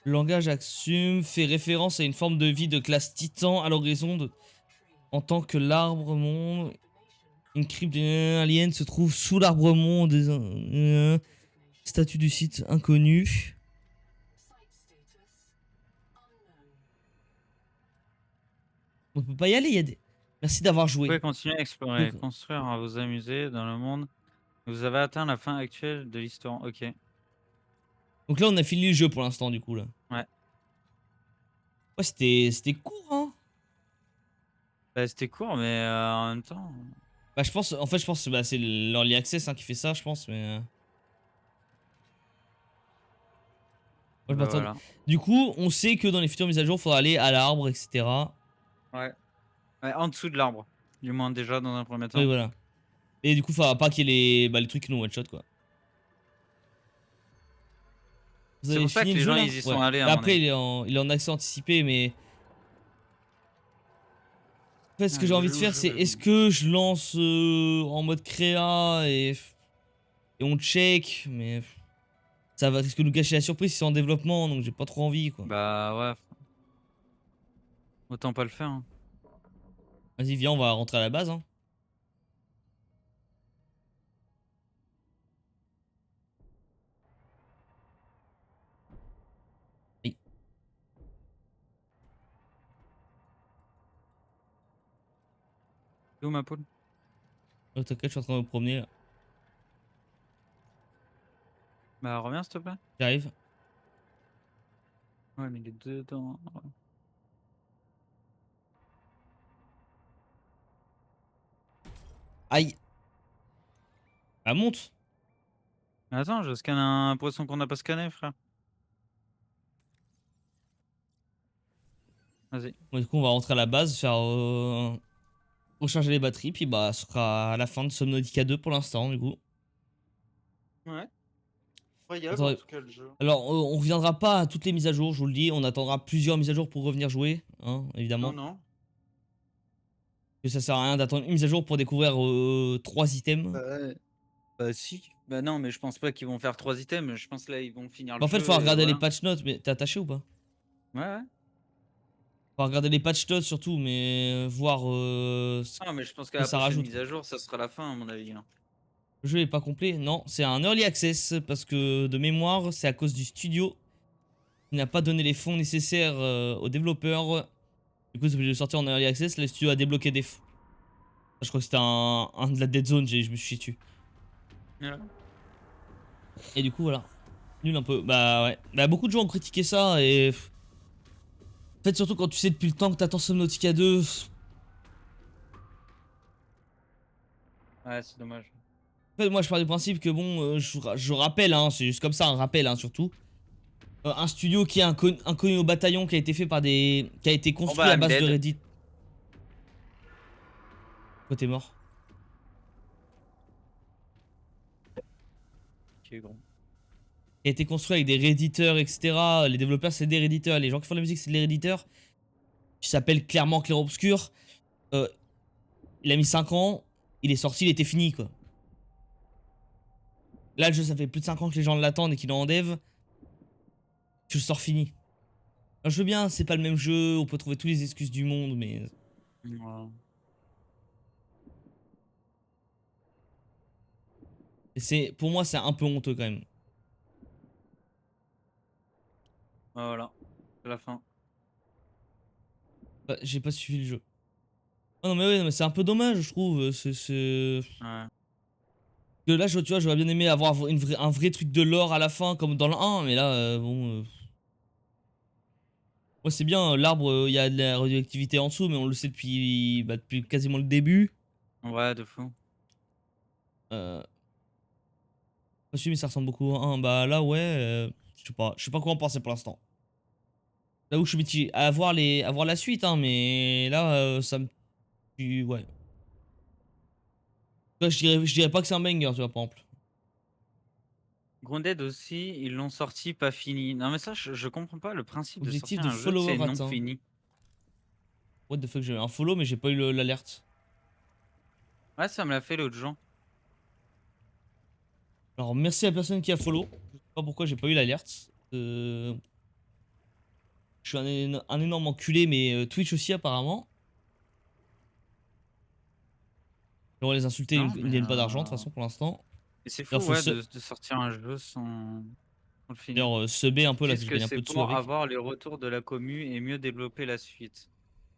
Le langage Axum fait référence à une forme de vie de classe titan à l'horizon en tant que l'arbre monde. Une crypte alien se trouve sous l'arbre monde. Statut du site inconnu. On peut pas y aller, il y a des... Merci d'avoir Vous pouvez joué. continuer à explorer, Donc- construire, à vous amuser dans le monde. Vous avez atteint la fin actuelle de l'histoire. Ok. Donc là, on a fini le jeu pour l'instant, du coup, là. Ouais. Ouais, c'était court, hein. Bah, c'était court, mais en même temps. Bah, je pense, en fait, je pense que bah, c'est l'Early Access hein, qui fait ça, je pense, mais... Moi, je Bah m'attends- voilà. Du coup, on sait que dans les futures mises à jour, il faudra aller à l'arbre, etc. Ouais. Ouais, en dessous de l'arbre. Du moins, déjà, dans un premier temps. Oui, voilà. Et du coup, il faudra pas qu'il y ait les, bah, les trucs qui nous one-shot, quoi. Vous C'est avez pour ça fini que le les jeu, gens, là ils y Ouais. sont allés, à Bah, mon après, avis. il est en accès anticipé, mais... En fait, ce Ah, que j'ai le envie de jeu où faire, je c'est vais. est-ce que je lance en mode créa et on check, mais ça va risque de nous gâcher la surprise si c'est en développement, donc j'ai pas trop envie, quoi. Bah ouais. Autant pas le faire. Hein. Vas-y, viens, on va rentrer à la base, hein. Aïe. Où ma poule? Oh, t'inquiète, je suis en train de me promener, là. Bah reviens, s'il te plaît. J'arrive. Ouais, mais il est dedans. Aïe. Ah, monte. Mais attends, je scanne un poisson qu'on n'a pas scanné, frère. Vas-y. Bon, du coup, on va rentrer à la base, faire recharger les batteries, puis bah, ce sera à la fin de Subnautica 2 pour l'instant, du coup. Ouais. Incroyable Attends, en tout cas le jeu. alors, on reviendra pas à toutes les mises à jour, je vous le dis. On attendra plusieurs mises à jour pour revenir jouer, hein, évidemment. Non. Que ça sert à rien d'attendre une mise à jour pour découvrir 3 items. Bah si. Bah non, mais je pense pas qu'ils vont faire 3 items. Je pense là ils vont finir le Bah, en fait, jeu. faut Et regarder les voilà. patch notes, mais t'es attaché ou pas? Ouais. Faut regarder les patch notes surtout, mais voir ce Ah mais je pense qu'à que la ça prochaine rajoute. mise à jour, ça sera la fin à mon avis. Hein. Le jeu est pas complet, non, c'est un early access parce que de mémoire, c'est à cause du studio qui n'a pas donné les fonds nécessaires aux développeurs. Du coup, c'est obligé de sortir en early access. Le studio a débloqué des fonds. Je crois que c'était un de la Dead Zone, je me suis chié dessus. Ouais. Et du coup, voilà. Nul un peu. Bah ouais. Bah, beaucoup de gens ont critiqué ça et. En fait, surtout quand tu sais depuis le temps que t'attends Subnautica 2. Ouais, c'est dommage. En fait, moi, je pars du principe que bon, je rappelle, hein, c'est juste comme ça, un rappel, hein, surtout. Un studio qui est inconnu au bataillon, qui a été fait par des. Qui a été construit bah, à I'm base de dead. Reddit. Pourquoi t'es mort? Ok, gros. Qui a été construit avec des réditeurs, etc. Les développeurs, c'est des réditeurs. Les gens qui font la musique, c'est des réditeurs. Qui s'appelle clairement Clair Obscur. Il a mis 5 ans. Il est sorti, il était fini, quoi. Là, le jeu, ça fait plus de 5 ans que les gens l'attendent et qu'il est en dev. Je le sors fini. Alors, je veux bien, c'est pas le même jeu. On peut trouver toutes les excuses du monde, mais. Ouais. Pour moi, c'est un peu honteux quand même. Voilà. C'est la fin. Bah, j'ai pas suivi le jeu. Oh non, mais ouais, non, mais c'est un peu dommage, je trouve. Ouais. Que là, tu vois, j'aurais bien aimé avoir un vrai truc de lore à la fin, comme dans le 1, mais là, bon. Ouais, c'est bien, l'arbre, il y a de la radioactivité en dessous, mais on le sait depuis, bah, depuis quasiment le début. Ouais, de fou. Pas sûr, mais ça ressemble beaucoup à un. Bah là, ouais. Je sais pas quoi en penser pour l'instant. Là où je suis mitigé. À voir, à voir la suite, hein, mais là, ça me. Ouais. Là, je dirais pas que c'est un banger, tu vois, par exemple. Grounded aussi, ils l'ont sorti pas fini. Non mais ça, je comprends pas le principe de Objectif sortir de un jeu, follower c'est non atteint. fini. What the fuck, j'ai eu un follow, mais j'ai pas eu l'alerte. Ouais, ça me l'a fait l'autre jour. Alors, merci à la personne qui a follow. Je sais pas pourquoi j'ai pas eu l'alerte. Je suis un énorme enculé, mais Twitch aussi, apparemment. On va les insulter, Non, ils ne mais, gagnent pas d'argent, de toute façon, pour l'instant. mais c'est fou, D'ailleurs, faut ouais, de sortir un jeu sans le finir. D'ailleurs, subber un peu, là, parce Disent que je que gagne un c'est peu de sous pour avec. avoir les retours de la commu et mieux développer la suite.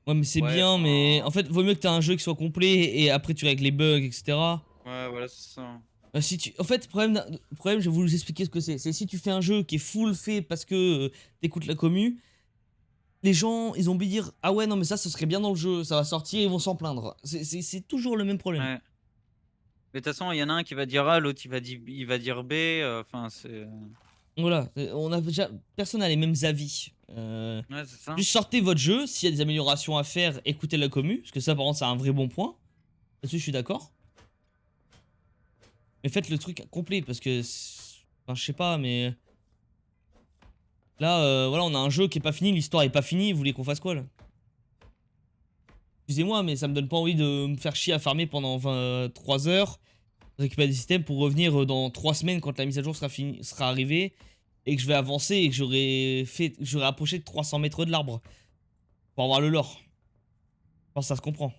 Ouais, mais c'est Ouais, bien, mais enfin, en fait, vaut mieux que t'aies un jeu qui soit complet et après tu règles les bugs, etc. ouais, voilà, c'est ça. Si tu... En fait, problème, je vais vous expliquer ce que c'est. C'est si tu fais un jeu qui est full fait parce que t'écoutes la commu, les gens, ils ont envie de dire ah ouais, non, mais ça, ce serait bien dans le jeu, ça va sortir, ils vont s'en plaindre. C'est toujours le même problème. Ouais. Mais de toute façon, il y en a un qui va dire A, l'autre il va dire B. Enfin, c'est. Voilà, on a déjà. Personne n'a les mêmes avis. Ouais, c'est ça. Juste sortez votre jeu, s'il y a des améliorations à faire, écoutez la commu, parce que ça, par contre, c'est un vrai bon point. Là-dessus, je suis d'accord. Mais faites le truc complet, parce que. Enfin, je sais pas, mais. Là, voilà, on a un jeu qui est pas fini, l'histoire est pas finie, vous voulez qu'on fasse quoi là? Excusez-moi, mais ça me donne pas envie de me faire chier à farmer pendant 3 heures, récupérer des systèmes pour revenir dans 3 semaines quand la mise à jour sera arrivée et que je vais avancer et que j'aurai approché de 300 mètres de l'arbre pour avoir le lore. Je pense que ça se comprend.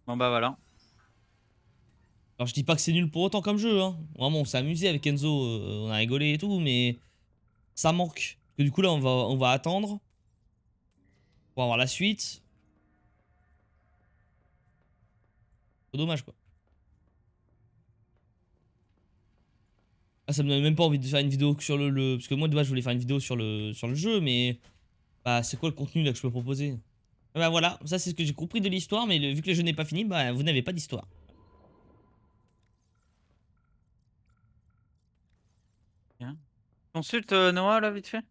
Bon, bah voilà. Alors je dis pas que c'est nul pour autant comme jeu, hein. Vraiment, on s'est amusé avec Enzo, on a rigolé et tout, mais ça manque. Parce que du coup là, on va attendre pour avoir la suite. C'est dommage quoi. Ah, ça me donne même pas envie de faire une vidéo sur parce que moi de base je voulais faire une vidéo sur le jeu, mais bah c'est quoi le contenu là que je peux proposer? Bah voilà, ça c'est ce que j'ai compris de l'histoire, mais vu que le jeu n'est pas fini, bah vous n'avez pas d'histoire. Bien. Consulte Noah, là, vite fait.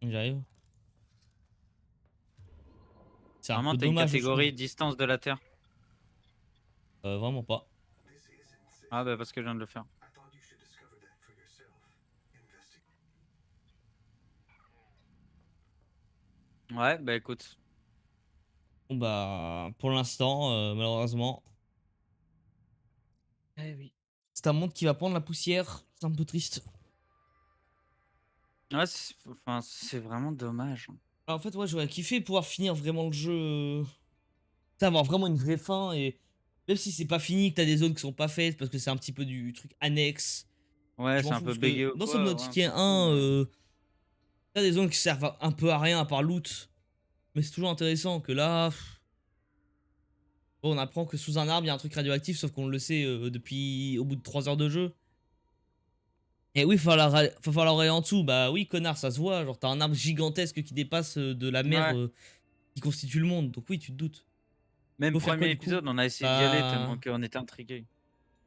J'arrive. C'est un Vraiment, peu t'as une dommage, je trouve. catégorie distance de la Terre. Vraiment pas. Ah, bah parce que je viens de le faire. Ouais, bah écoute. Bon bah pour l'instant, malheureusement, Eh oui. c'est un monde qui va prendre la poussière. C'est un peu triste. Ouais, enfin, c'est vraiment dommage. Alors, en fait, ouais, j'aurais kiffé pouvoir finir vraiment le jeu. Avoir vraiment une vraie fin et même si c'est pas fini, que t'as des zones qui sont pas faites parce que c'est un petit peu du truc annexe. Ouais, Je c'est m'en un fous peu parce que bégué ou dans quoi, ouais, on Subnautica s'en fout, 1, mais. t'as des zones qui servent un peu à rien à part loot. Mais c'est toujours intéressant que là, bon, on apprend que sous un arbre il y a un truc radioactif, sauf qu'on le sait depuis au bout de 3 heures de jeu. Et oui, faut falloir aller en dessous. Bah oui, connard, ça se voit. Genre, t'as un arbre gigantesque qui dépasse de la mer Ouais. qui constitue le monde. Donc oui, tu te doutes. Même Faut faire quoi premier du coup? épisode, on a essayé d'y aller tellement Bah, qu'on était intrigués.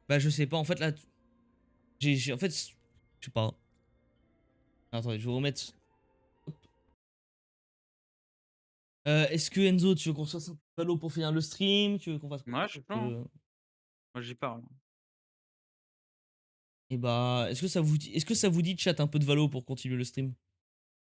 bah je sais pas. En fait là, en fait, je sais pas. Attendez, je vais vous remettre. Est-ce que Enzo, tu veux qu'on se fasse un Valo pour finir le stream? Tu veux qu'on fasse quoi? Ouais, je sais pas, hein. Moi, j'y parle. Et bah, est-ce que ça vous dit de chat un peu de Valo pour continuer le stream?